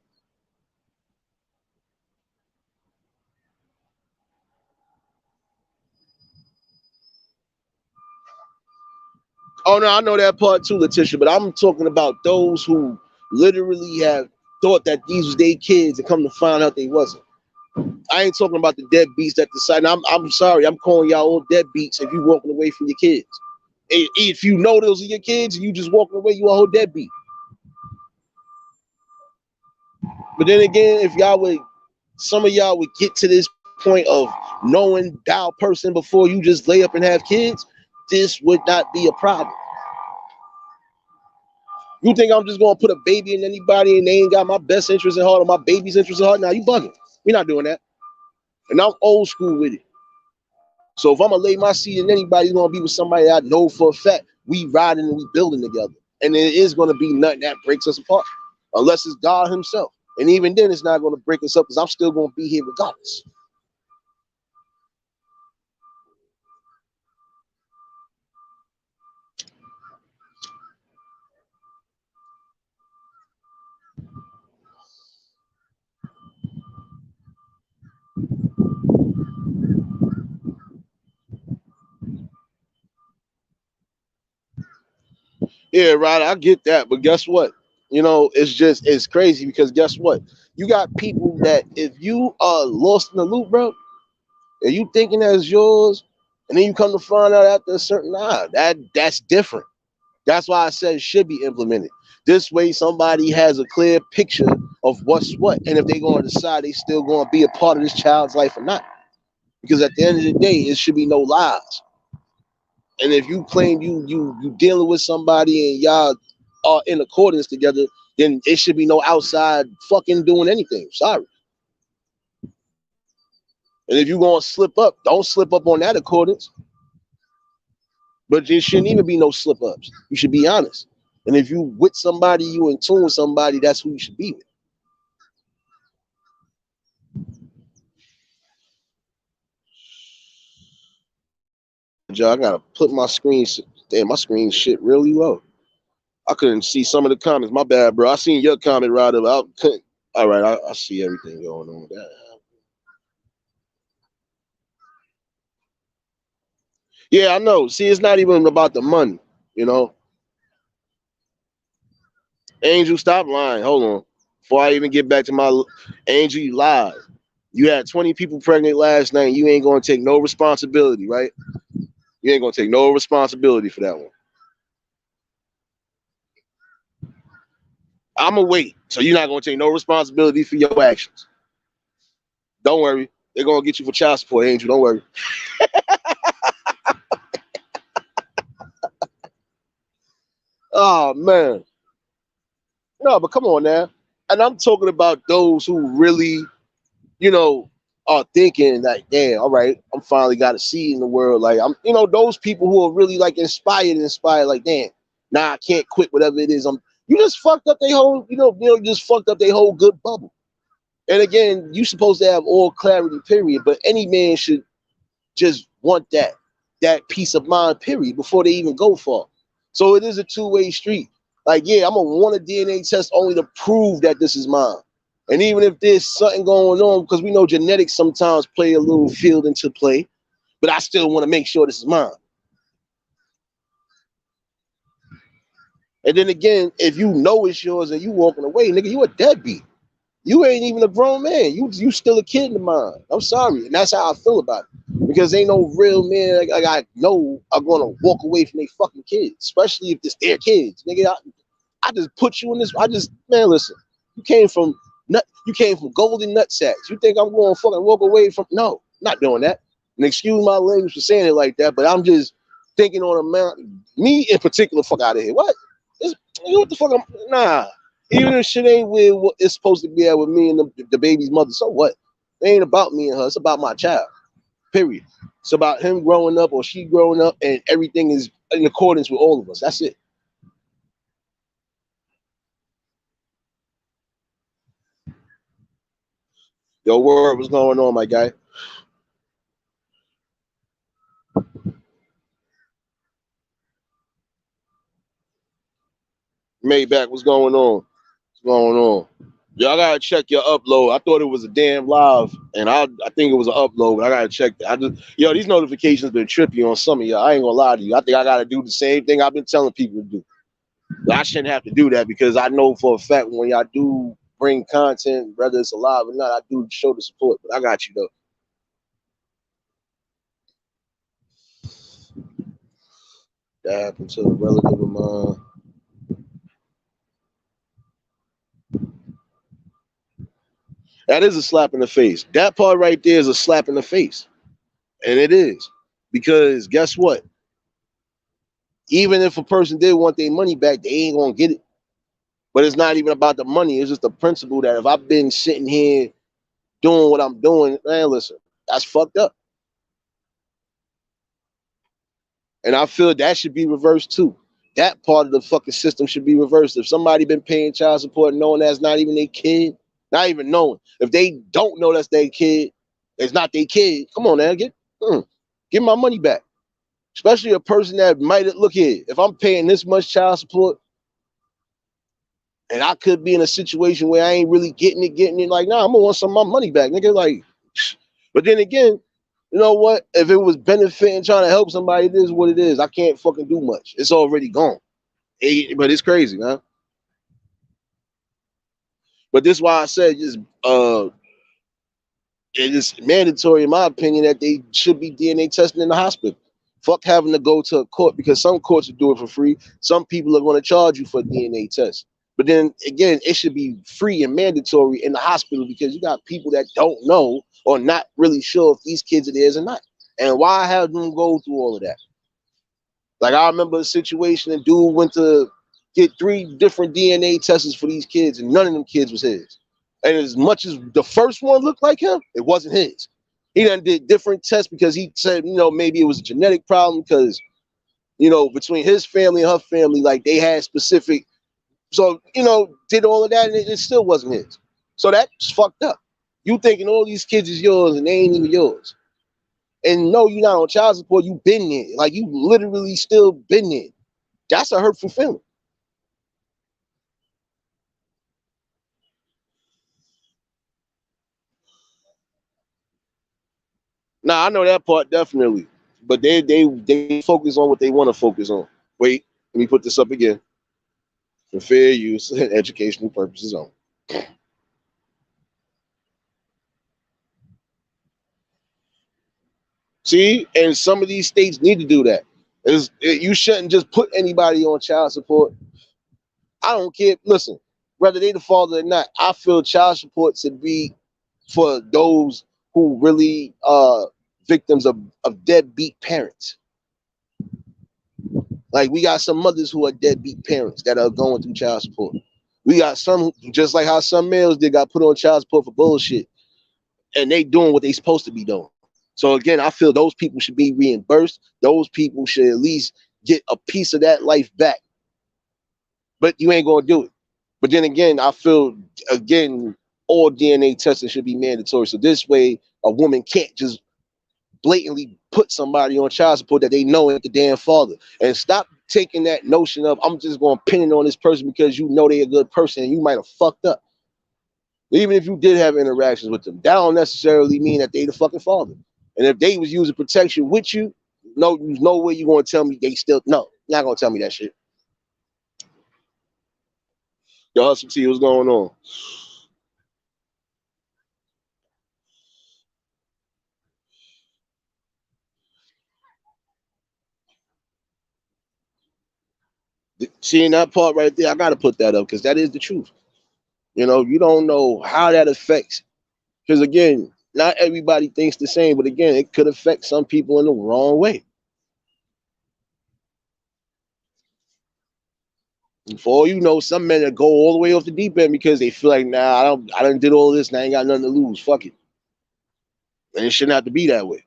Oh no, I know that part too, Letitia, but I'm talking about those who literally have thought that these was their kids and come to find out they wasn't. I ain't talking about the deadbeats that decide. I'm sorry, I'm calling y'all all deadbeats if you walking away from your kids. If you know those are your kids and you just walking away, you a whole deadbeat. But then again, if y'all would, some of y'all would get to this point of knowing thou person before you just lay up and have kids, this would not be a problem. You think I'm just gonna put a baby in anybody and they ain't got my best interest in heart or my baby's interest in heart? Now you bugging. We're not doing that. And I'm old school with it. So if I'm gonna lay my seed in anybody, it's gonna be with somebody I know for a fact we riding and we building together. And it is gonna be nothing that breaks us apart. Unless it's God Himself. And even then it's not gonna break us up because I'm still gonna be here regardless. Yeah, right. I get that. But guess what? It's crazy because guess what? You got people that if you are lost in the loop, bro, and you thinking that's yours, and then you come to find out after a certain that's different. That's why I said it should be implemented. This way somebody has a clear picture of what's what. And if they're going to decide they still going to be a part of this child's life or not. Because at the end of the day, it should be no lies. And if you claim you dealing with somebody and y'all are in accordance together, then it should be no outside fucking doing anything. Sorry. And if you're gonna slip up, don't slip up on that accordance. But there shouldn't even be no slip ups. You should be honest. And if you with somebody, you in tune with somebody, that's who you should be with. Joe, I gotta put my screen. Damn, my screen shit really low. I couldn't see some of the comments. My bad, bro. I seen your comment right up. I couldn't. All right, I see everything going on with that. Yeah, I know. See, it's not even about the money. You know, Angel, stop lying. Hold on. Before I even get back to my Angel, you lied. You had 20 people pregnant last night. You ain't gonna take no responsibility, right? You ain't gonna take no responsibility for that one. I'm gonna wait. So you're not gonna take no responsibility for your actions. Don't worry. They're gonna get you for child support, Angel. Don't worry. Oh man. No, but come on now. And I'm talking about those who really, you know, are thinking like, damn, all right, I'm finally got a seed in the world. Like I'm, those people who are really like inspired, like, damn, nah, I can't quit whatever it is. You just fucked up their whole, just fucked up their whole good bubble. And again, you supposed to have all clarity, period. But any man should just want that peace of mind, period, before they even go for. So it is a two-way street. Like, yeah, I'm gonna want a DNA test only to prove that this is mine. And even if there's something going on, because we know genetics sometimes play a little field into play, but I still want to make sure this is mine. And then again, if you know it's yours and you walking away, nigga, you a deadbeat. You ain't even a grown man. You still a kid in the mind. I'm sorry, and that's how I feel about it. Because ain't no real men like I know are gonna walk away from their fucking kids, especially if it's their kids. Nigga, I just put you in this. Man, listen. You came from golden nut sacks. You think I'm going to fucking walk away from? No, not doing that. And excuse my language for saying it like that, but I'm just thinking on a man, me in particular. Fuck out of here. What? What the fuck? Nah. Even if shit ain't with what it's supposed to be at with me and the baby's mother, so what? It ain't about me and her. It's about my child. Period. It's about him growing up or she growing up, and everything is in accordance with all of us. That's it. Yo, word, what's going on, my guy? Maybach, what's going on? What's going on? Y'all gotta check your upload. I thought it was a damn live, and I think it was an upload, but I gotta check that. These notifications been trippy on some of y'all. I ain't gonna lie to you. I think I gotta do the same thing I've been telling people to do. But I shouldn't have to do that because I know for a fact when y'all do bring content, whether it's alive or not, I do show the support. But I got you though. That happened to a relative of mine. That is a slap in the face. That part right there is a slap in the face. And it is. Because guess what? Even if a person did want their money back, they ain't gonna get it. But it's not even about the money. It's just the principle that if I've been sitting here doing what I'm doing, man, listen, that's fucked up. And I feel that should be reversed too. That part of the fucking system should be reversed. If somebody been paying child support knowing that's not even their kid, not even knowing. If they don't know that's their kid, it's not their kid. Come on now, give my money back. Especially a person that might look here. If I'm paying this much child support, and I could be in a situation where I ain't really getting it. Like, nah, I'm gonna want some of my money back, nigga. Like, but then again, you know what? If it was benefiting trying to help somebody, it is what it is. I can't fucking do much. It's already gone. But it's crazy, man. But this is why I said just it is mandatory in my opinion that they should be DNA testing in the hospital. Fuck having to go to a court because some courts will do it for free. Some people are going to charge you for a DNA test. But then again, it should be free and mandatory in the hospital because you got people that don't know or not really sure if these kids are theirs or not. And why have them go through all of that? Like I remember a situation, a dude went to get 3 different DNA tests for these kids, and none of them kids was his. And as much as the first one looked like him, it wasn't his. He done did different tests because he said, maybe it was a genetic problem because, between his family and her family, like they had specific. So, did all of that and it still wasn't his. So that's fucked up. You thinking all these kids is yours and they ain't even yours. And no, you're not on child support. You been there. Like you literally still been there. That's a hurtful feeling. Nah, I know that part definitely. But they focus on what they want to focus on. Wait, let me put this up again. For fair use and educational purposes only. See, and some of these states need to do that. You shouldn't just put anybody on child support. I don't care. Listen, whether they the father or not, I feel child support should be for those who really victims of deadbeat parents. Like we got some mothers who are deadbeat parents that are going through child support. We got some, just like how some males did, got put on child support for bullshit, and they doing what they supposed to be doing. So again, I feel those people should be reimbursed. Those people should at least get a piece of that life back. But you ain't gonna do it. But then again, I feel again all DNA testing should be mandatory. So this way, a woman can't just blatantly put somebody on child support that they know ain't the damn father. And stop taking that notion of I'm just going to pin it on this person because you know they're a good person and you might have fucked up. Even if you did have interactions with them, that don't necessarily mean that they the fucking father. And if they was using protection with you, there's no way you going to tell me they still no. You're not going to tell me that shit. Yo, Hustle T, what's going on? Seeing that part right there, I got to put that up because that is the truth. You know, you don't know how that affects. Because again, not everybody thinks the same, but again, it could affect some people in the wrong way. And for all you know, some men that go all the way off the deep end because they feel like, nah, I done did all this and I ain't got nothing to lose. Fuck it. And it shouldn't have to be that way.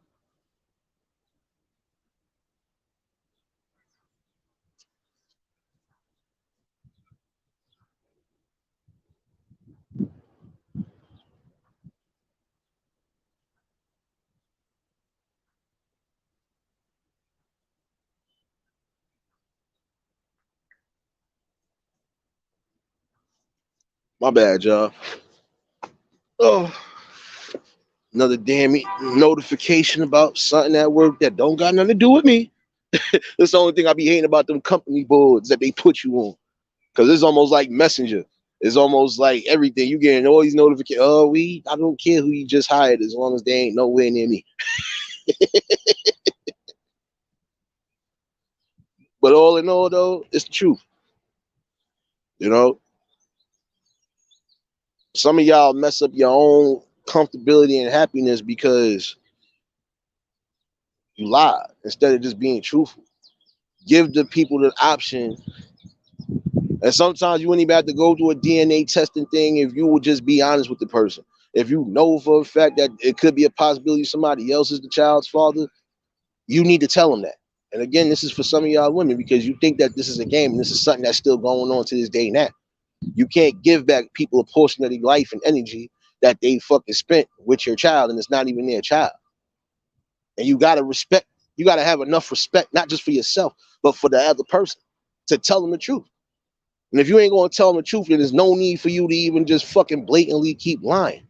My bad, y'all. Oh, another damn notification about something at work that don't got nothing to do with me. That's the only thing I be hating about them company boards that they put you on. Because it's almost like Messenger. It's almost like everything. You getting all these notifications. Oh, I don't care who you just hired as long as they ain't nowhere near me. But all in all, though, it's the truth. You know, some of y'all mess up your own comfortability and happiness because you lied instead of just being truthful. Give the people the option. And sometimes you wouldn't even have to go through a DNA testing thing if you would just be honest with the person. If you know for a fact that it could be a possibility somebody else is the child's father, you need to tell them that. And again, this is for some of y'all women because you think that this is a game and this is something that's still going on to this day now. You can't give back people a portion of their life and energy that they fucking spent with your child and it's not even their child. And you gotta respect, you gotta have enough respect, not just for yourself, but for the other person to tell them the truth. And if you ain't gonna tell them the truth, then there's no need for you to even just fucking blatantly keep lying.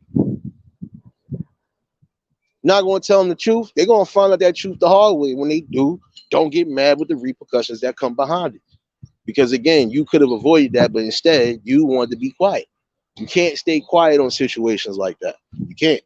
Not gonna tell them the truth, they're gonna find out that truth the hard way. When they do, don't get mad with the repercussions that come behind it. Because again, you could have avoided that, but instead you wanted to be quiet. You can't stay quiet on situations like that. You can't.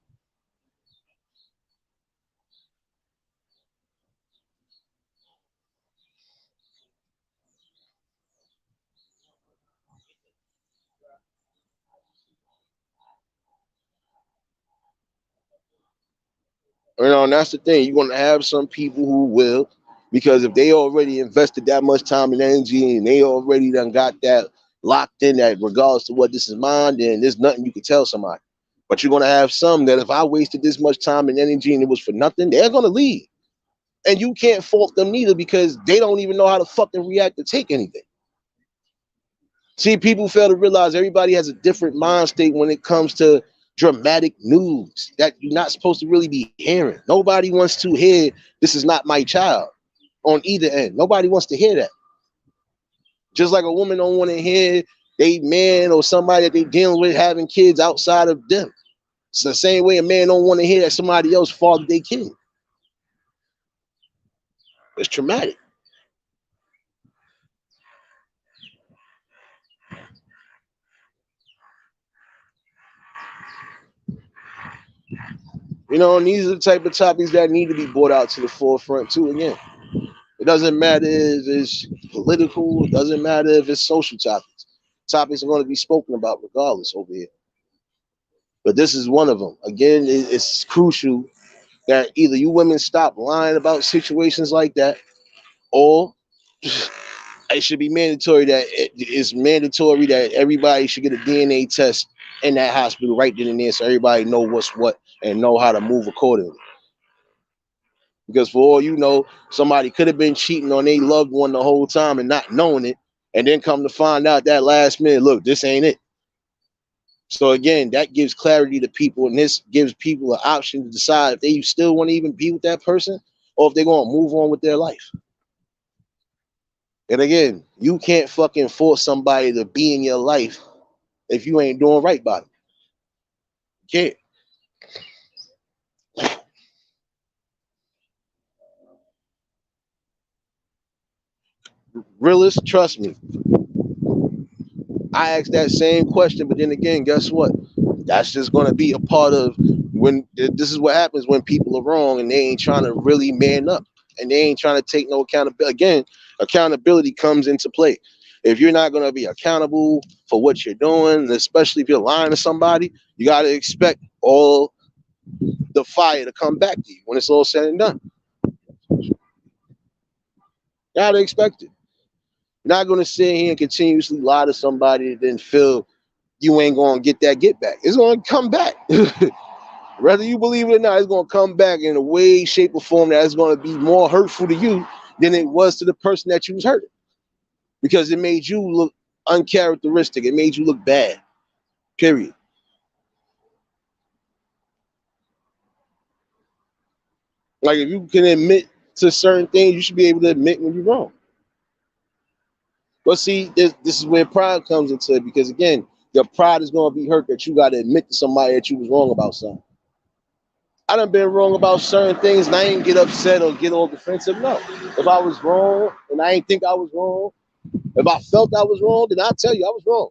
You know, and that's the thing. You're gonna have some people who will, because if they already invested that much time and energy and they already done got that locked in that regardless to what this is mine, then there's nothing you can tell somebody. But you're gonna have some that if I wasted this much time and energy and it was for nothing, they're gonna leave. And you can't fault them neither because they don't even know how to fucking react to take anything. See, people fail to realize everybody has a different mind state when it comes to dramatic news that you're not supposed to really be hearing. Nobody wants to hear this is not my child on either end. Nobody wants to hear that. Just like a woman don't want to hear they man or somebody that they dealing with having kids outside of them. It's the same way a man don't want to hear that somebody else fathered their kid. It's traumatic. You know, and these are the type of topics that need to be brought out to the forefront too. Again, it doesn't matter if it's political. It doesn't matter if it's social topics. Topics are going to be spoken about regardless over here. But this is one of them. Again, it's crucial that either you women stop lying about situations like that, or it should be mandatory that it's mandatory that everybody should get a DNA test in that hospital right then and there, so everybody know what's what and know how to move accordingly. Because for all you know, somebody could have been cheating on their loved one the whole time and not knowing it, and then come to find out that last minute, look, this ain't it. So again, that gives clarity to people, and this gives people an option to decide if they still want to even be with that person or if they're going to move on with their life. And again, you can't fucking force somebody to be in your life if you ain't doing right by them. You can't. Realist, trust me. I asked that same question, but then again, guess what? That's just going to be a part of when this is what happens when people are wrong and they ain't trying to really man up and they ain't trying to take no accountability. Again, accountability comes into play. If you're not going to be accountable for what you're doing, especially if you're lying to somebody, you got to expect all the fire to come back to you when it's all said and done. You got to expect it. You're not going to sit here and continuously lie to somebody and then feel you ain't going to get that get back. It's going to come back. Whether you believe it or not, it's going to come back in a way, shape, or form that is going to be more hurtful to you than it was to the person that you was hurting. Because it made you look uncharacteristic. It made you look bad. Period. Like if you can admit to certain things, you should be able to admit when you're wrong. But see, this is where pride comes into it because again, your pride is going to be hurt that you got to admit to somebody that you was wrong about something. I done been wrong about certain things and I ain't get upset or get all defensive. No. If I was wrong and I ain't think I was wrong, if I felt I was wrong, then I'll tell you I was wrong.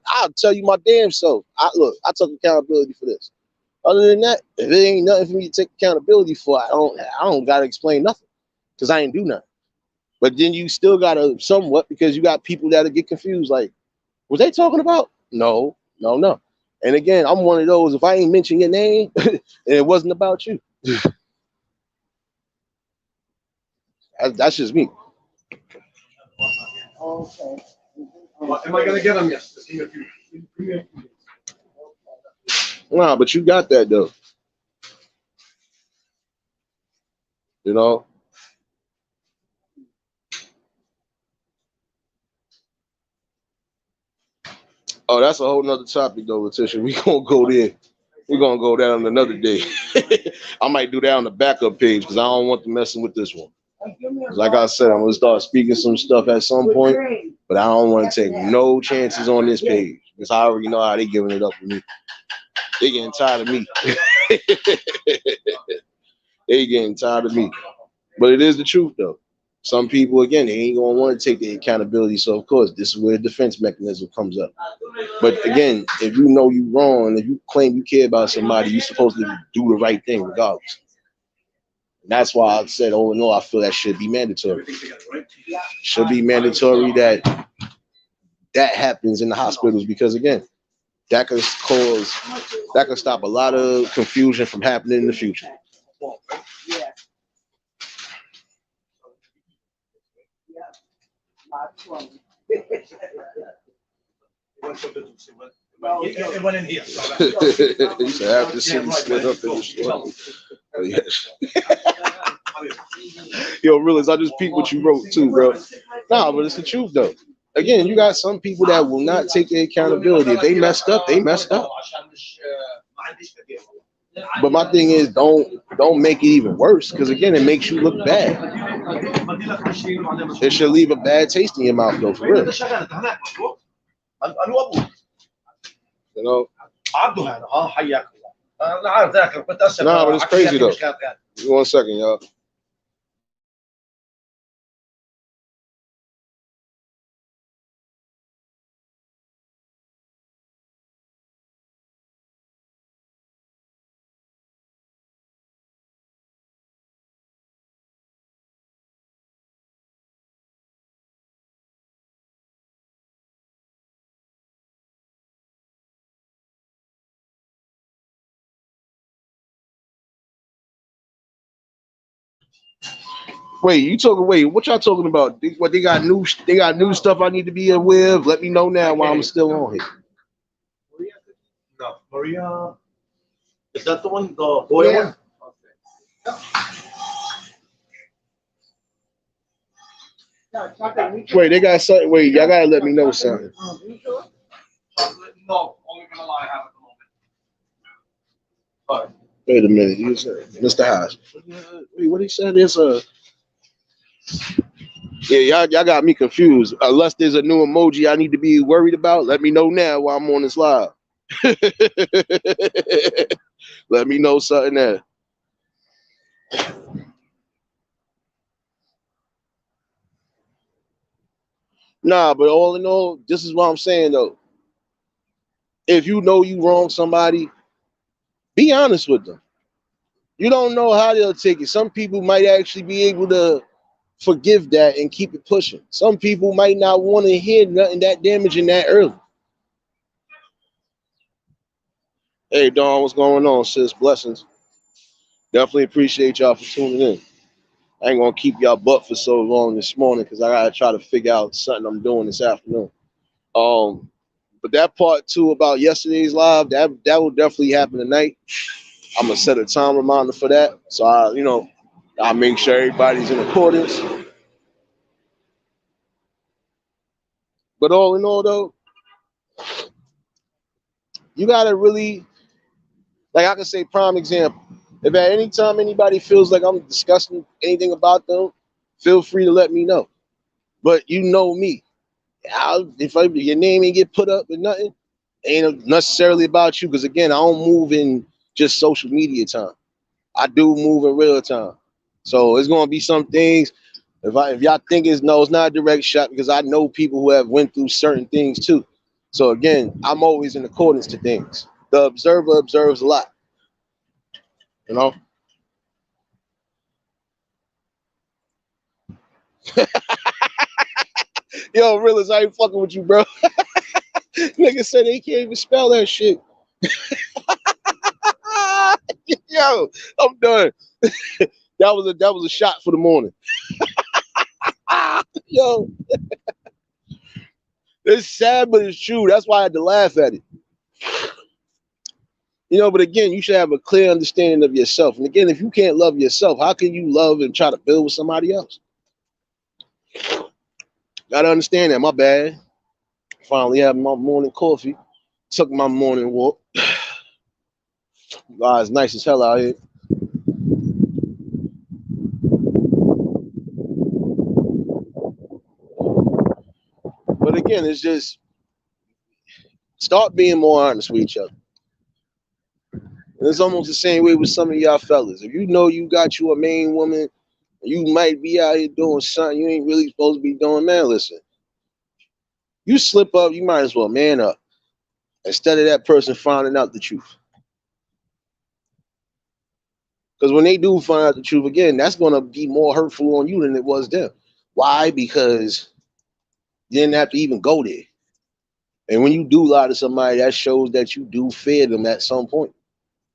I'll tell you my damn self. I took accountability for this. Other than that, if it ain't nothing for me to take accountability for, I don't gotta explain nothing. Because I ain't do nothing. But then you still gotta somewhat because you got people that'll get confused, like, was they talking about? No, no, no. And again, I'm one of those, if I ain't mention your name, and it wasn't about you. That's just me. Okay. Am I gonna get them? Yes. Just give me a few. Nah, but you got that though. You know? Oh, that's a whole nother topic though, Letitia. We gonna go there. We're gonna go down another day. I might do that on the backup page because I don't want to messing with this one. Like I said, I'm gonna start speaking some stuff at some point, but I don't want to take no chances on this page because I already know how they giving it up for me. They getting tired of me. They getting tired of me. But it is the truth though. Some people again they ain't gonna want to take the accountability. So of course this is where the defense mechanism comes up. But again, if you know you wrong, if you claim you care about somebody, you're supposed to do the right thing regardless. And that's why I said, oh no, I feel that should be mandatory. Should be mandatory that that happens in the hospitals because again, that could cause that could stop a lot of confusion from happening in the future. Yeah. Yeah. Not 20. It went in here. You said half the city split up in the store. Oh, yes. Yo, realize I just peeped what you wrote too, bro. Nah, but it's the truth though. Again, you got some people that will not take the accountability. If they messed up, they messed up. But my thing is, don't make it even worse, because again, it makes you look bad. It should leave a bad taste in your mouth, though, for real. You know. Nah, but it's crazy though. 1 second, y'all. Wait, you talking? Wait, what y'all talking about? What they got new? They got new stuff I need to be aware of. Let me know now while I'm still on here. Maria? No, Maria. Is that the one, the boy one? Wait, they got something. Wait, y'all gotta let me know something. Chocolate? No, only vanilla I have at the moment. Wait a minute, you said Mr. Hodge. Wait, what he said is yeah, y'all got me confused. Unless there's a new emoji I need to be worried about, let me know now while I'm on this live. Let me know something there. Nah, but all in all, this is what I'm saying though. If you know you wrong somebody, be honest with them. You don't know how they'll take it. Some people might actually be able to forgive that and keep it pushing. Some people might not want to hear nothing that damaging that early. Hey, Dawn, what's going on, sis? Blessings. Definitely appreciate y'all for tuning in. I ain't gonna keep y'all butt for so long this morning because I gotta try to figure out something I'm doing this afternoon. But that part too about yesterday's live, that will definitely happen tonight. I'm gonna set a time reminder for that, so I'll make sure everybody's in accordance. But all in all, though, you gotta really, like I can say, prime example. If at any time anybody feels like I'm discussing anything about them, feel free to let me know. But you know me, if your name ain't get put up with nothing, ain't necessarily about you. Because again, I don't move in just social media time. I do move in real time. So it's gonna be some things. If y'all think it's not a direct shot, because I know people who have went through certain things too. So again, I'm always in accordance to things. The observer observes a lot, you know. Yo, realist, I ain't fucking with you, bro. Nigga said they can't even spell that shit. Yo, I'm done. That was a shot for the morning. Yo, it's sad, but it's true. That's why I had to laugh at it. But again, you should have a clear understanding of yourself. And again, if you can't love yourself, how can you love and try to build with somebody else? Gotta understand that. My bad. Finally having my morning coffee. Took my morning walk. God, it's nice as hell out here. But again, it's just start being more honest with each other. And it's almost the same way with some of y'all fellas. If you know you got you a main woman, you might be out here doing something you ain't really supposed to be doing, man. Listen, you slip up, you might as well man up instead of that person finding out the truth. Because when they do find out the truth again, that's going to be more hurtful on you than it was them. Why? Because you didn't have to even go there. And when you do lie to somebody, that shows that you do fear them at some point.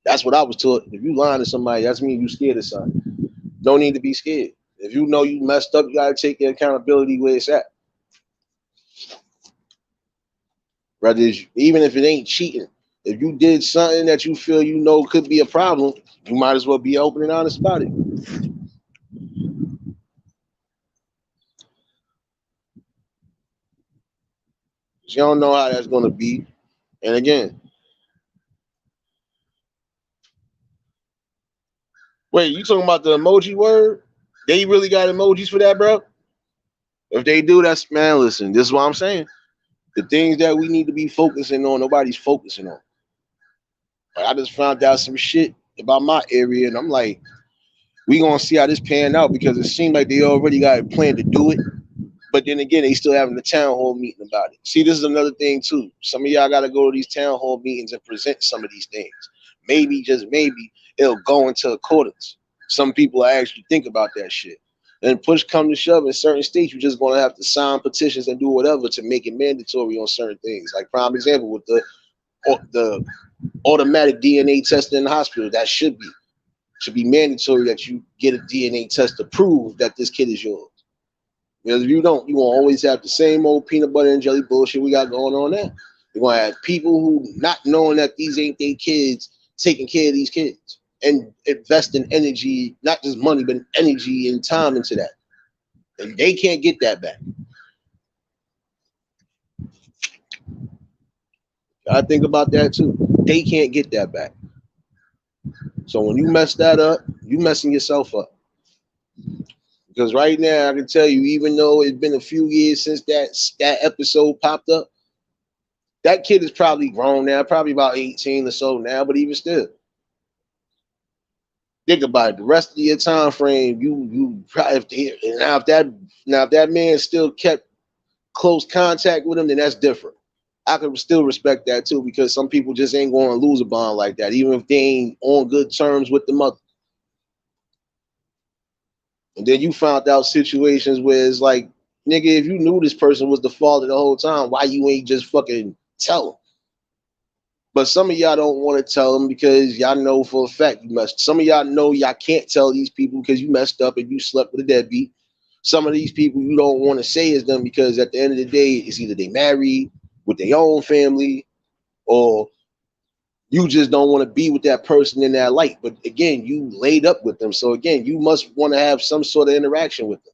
That's what I was taught. If you lying to somebody, that's mean you scared of something. Don't need to be scared. If you know you messed up, you got to take your accountability where it's at. Rather, even if it ain't cheating, if you did something that you feel could be a problem, you might as well be open and honest about it. You don't know how that's going to be. And again, wait, you talking about the emoji word? They really got emojis for that, bro? If they do, that's, man, listen, this is what I'm saying. The things that we need to be focusing on, nobody's focusing on. Like, I just found out some shit about my area, and I'm like, we gonna see how this pan out, because it seemed like they already got a plan to do it. But then again, they still having the town hall meeting about it. See, this is another thing too. Some of y'all got to go to these town hall meetings and present some of these things. Maybe, just maybe, it'll go into accordance. Some people actually think about that shit. And push come to shove, in certain states, you're just going to have to sign petitions and do whatever to make it mandatory on certain things. Like prime example with the automatic DNA testing in the hospital, that should be. should be mandatory that you get a DNA test to prove that this kid is yours. Because if you don't, you will always have the same old peanut butter and jelly bullshit we got going on now. You're gonna have people who, not knowing that these ain't their kids, taking care of these kids and investing energy, not just money, but energy and time into that. And they can't get that back. I think about that too. They can't get that back. So when you mess that up, you messing yourself up. Because right now, I can tell you, even though it's been a few years since that episode popped up, that kid is probably grown now, probably about 18 or so now, but even still. Think about it. The rest of your time frame, you probably, now if that man still kept close contact with him, then that's different. I could still respect that too, because some people just ain't going to lose a bond like that, even if they ain't on good terms with the mother. And then you found out situations where it's like, nigga, if you knew this person was the father the whole time, why you ain't just fucking tell them? But some of y'all don't want to tell them because y'all know for a fact you messed. Some of y'all know y'all can't tell these people because you messed up and you slept with a deadbeat. Some of these people you don't want to say is them because at the end of the day, it's either they married with their own family or you just don't want to be with that person in that light. But again, you laid up with them. So again, you must want to have some sort of interaction with them.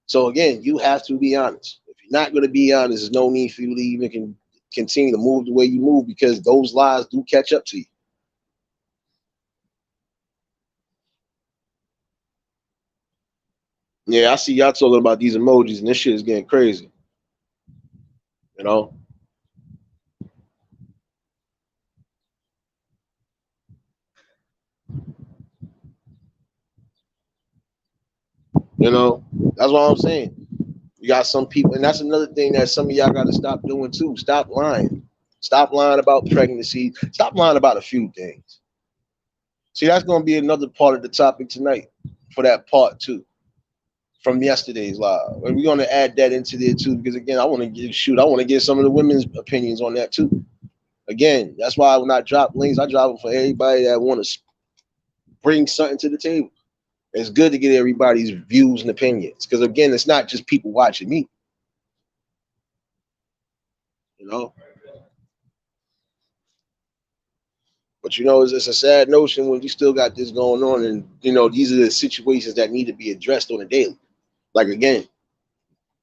So again, you have to be honest. If you're not going to be honest, there's no need for you to even continue to move the way you move because those lies do catch up to you. Yeah, I see y'all talking about these emojis and this shit is getting crazy. You know? You know, that's what I'm saying. You got some people, and that's another thing that some of y'all got to stop doing too. Stop lying. Stop lying about pregnancy. Stop lying about a few things. See, that's going to be another part of the topic tonight for that part two from yesterday's live. And we're going to add that into there too, because again, I want to get some of the women's opinions on that too. Again, that's why when I drop links, I drop them for everybody that want to bring something to the table. It's good to get everybody's views and opinions because again, it's not just people watching me. You know. But you know, it's a sad notion when you still got this going on, and you know, these are the situations that need to be addressed on a daily. Like again,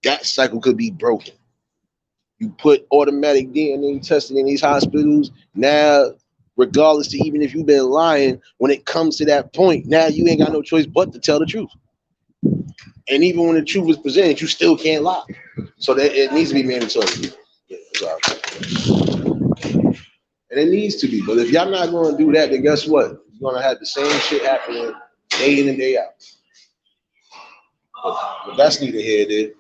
that cycle could be broken. You put automatic DNA testing in these hospitals now, regardless to even if you've been lying, when it comes to that point, now you ain't got no choice but to tell the truth. And even when the truth is presented, you still can't lie. So that it needs to be mandatory. Yeah, and it needs to be. But if y'all not going to do that, then guess what? You're going to have the same shit happening day in and day out. But that's neither here nor there.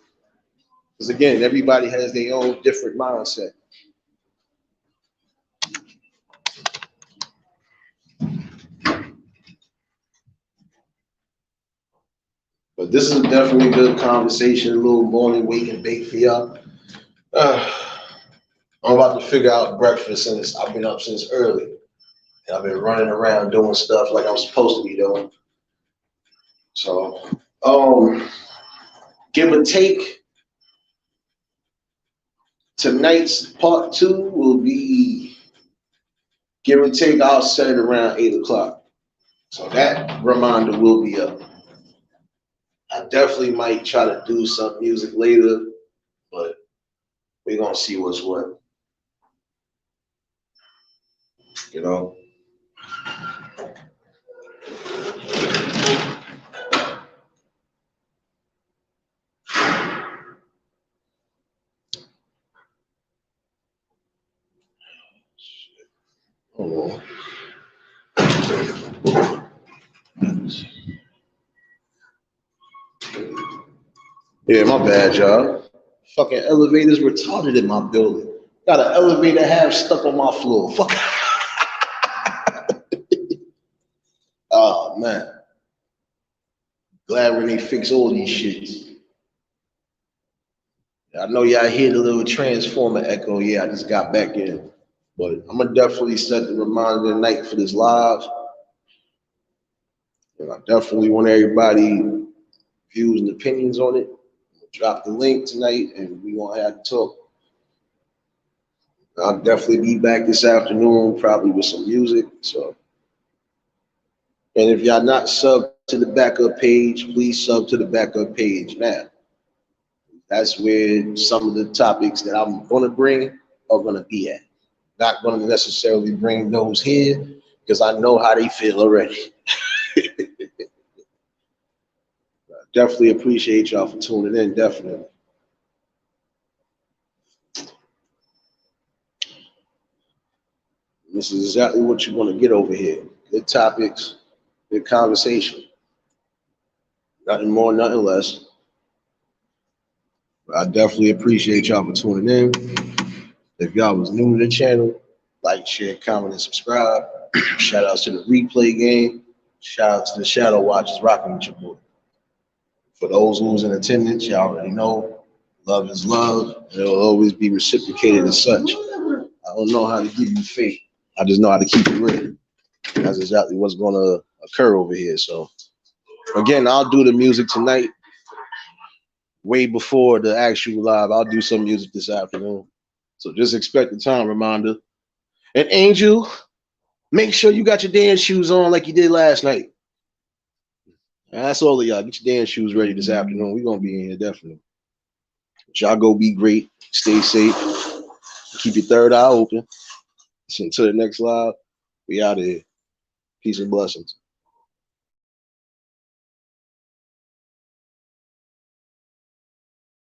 Because again, everybody has their own different mindset. But this is definitely a good conversation, a little morning wake and bake for y'all. I'm about to figure out breakfast since I've been up since early. And I've been running around doing stuff like I'm supposed to be doing. So, give or take, tonight's part two will be, give or take, I'll set it around 8 o'clock. So that reminder will be up. I definitely might try to do some music later, but we're going to see what's what. You know? Oh. Yeah, my bad, y'all. Fucking elevator's retarded in my building. Got an elevator half stuck on my floor. Fuck. Oh, man. Glad when they fix all these shits. I know y'all hear the little transformer echo. Yeah, I just got back in. But I'm going to definitely set the reminder tonight for this live. And I definitely want everybody views and opinions on it. Drop the link tonight, and we gonna have to talk. I'll definitely be back this afternoon, probably with some music. So, and if y'all not sub to the backup page, please sub to the backup page now. That's where some of the topics that I'm gonna bring are gonna be at. Not gonna necessarily bring those here because I know how they feel already. Definitely appreciate y'all for tuning in. Definitely. This is exactly what you want to get over here. Good topics, good conversation. Nothing more, nothing less. I definitely appreciate y'all for tuning in. If y'all was new to the channel, like, share, comment, and subscribe. Shout outs to the replay game. Shout out to the Shadow Watchers rocking with your boy. For those who was in attendance, y'all already know love is love, and it'll always be reciprocated as such. I don't know how to give you faith. I just know how to keep it real. That's exactly what's going to occur over here. So, again, I'll do the music tonight, way before the actual live. I'll do some music this afternoon. So just expect the time reminder. And Angel, make sure you got your dance shoes on like you did last night. And that's all of y'all. Get your dance shoes ready this afternoon. We're going to be in here definitely. But y'all go be great. Stay safe. Keep your third eye open. So until the next live, we out of here. Peace and blessings.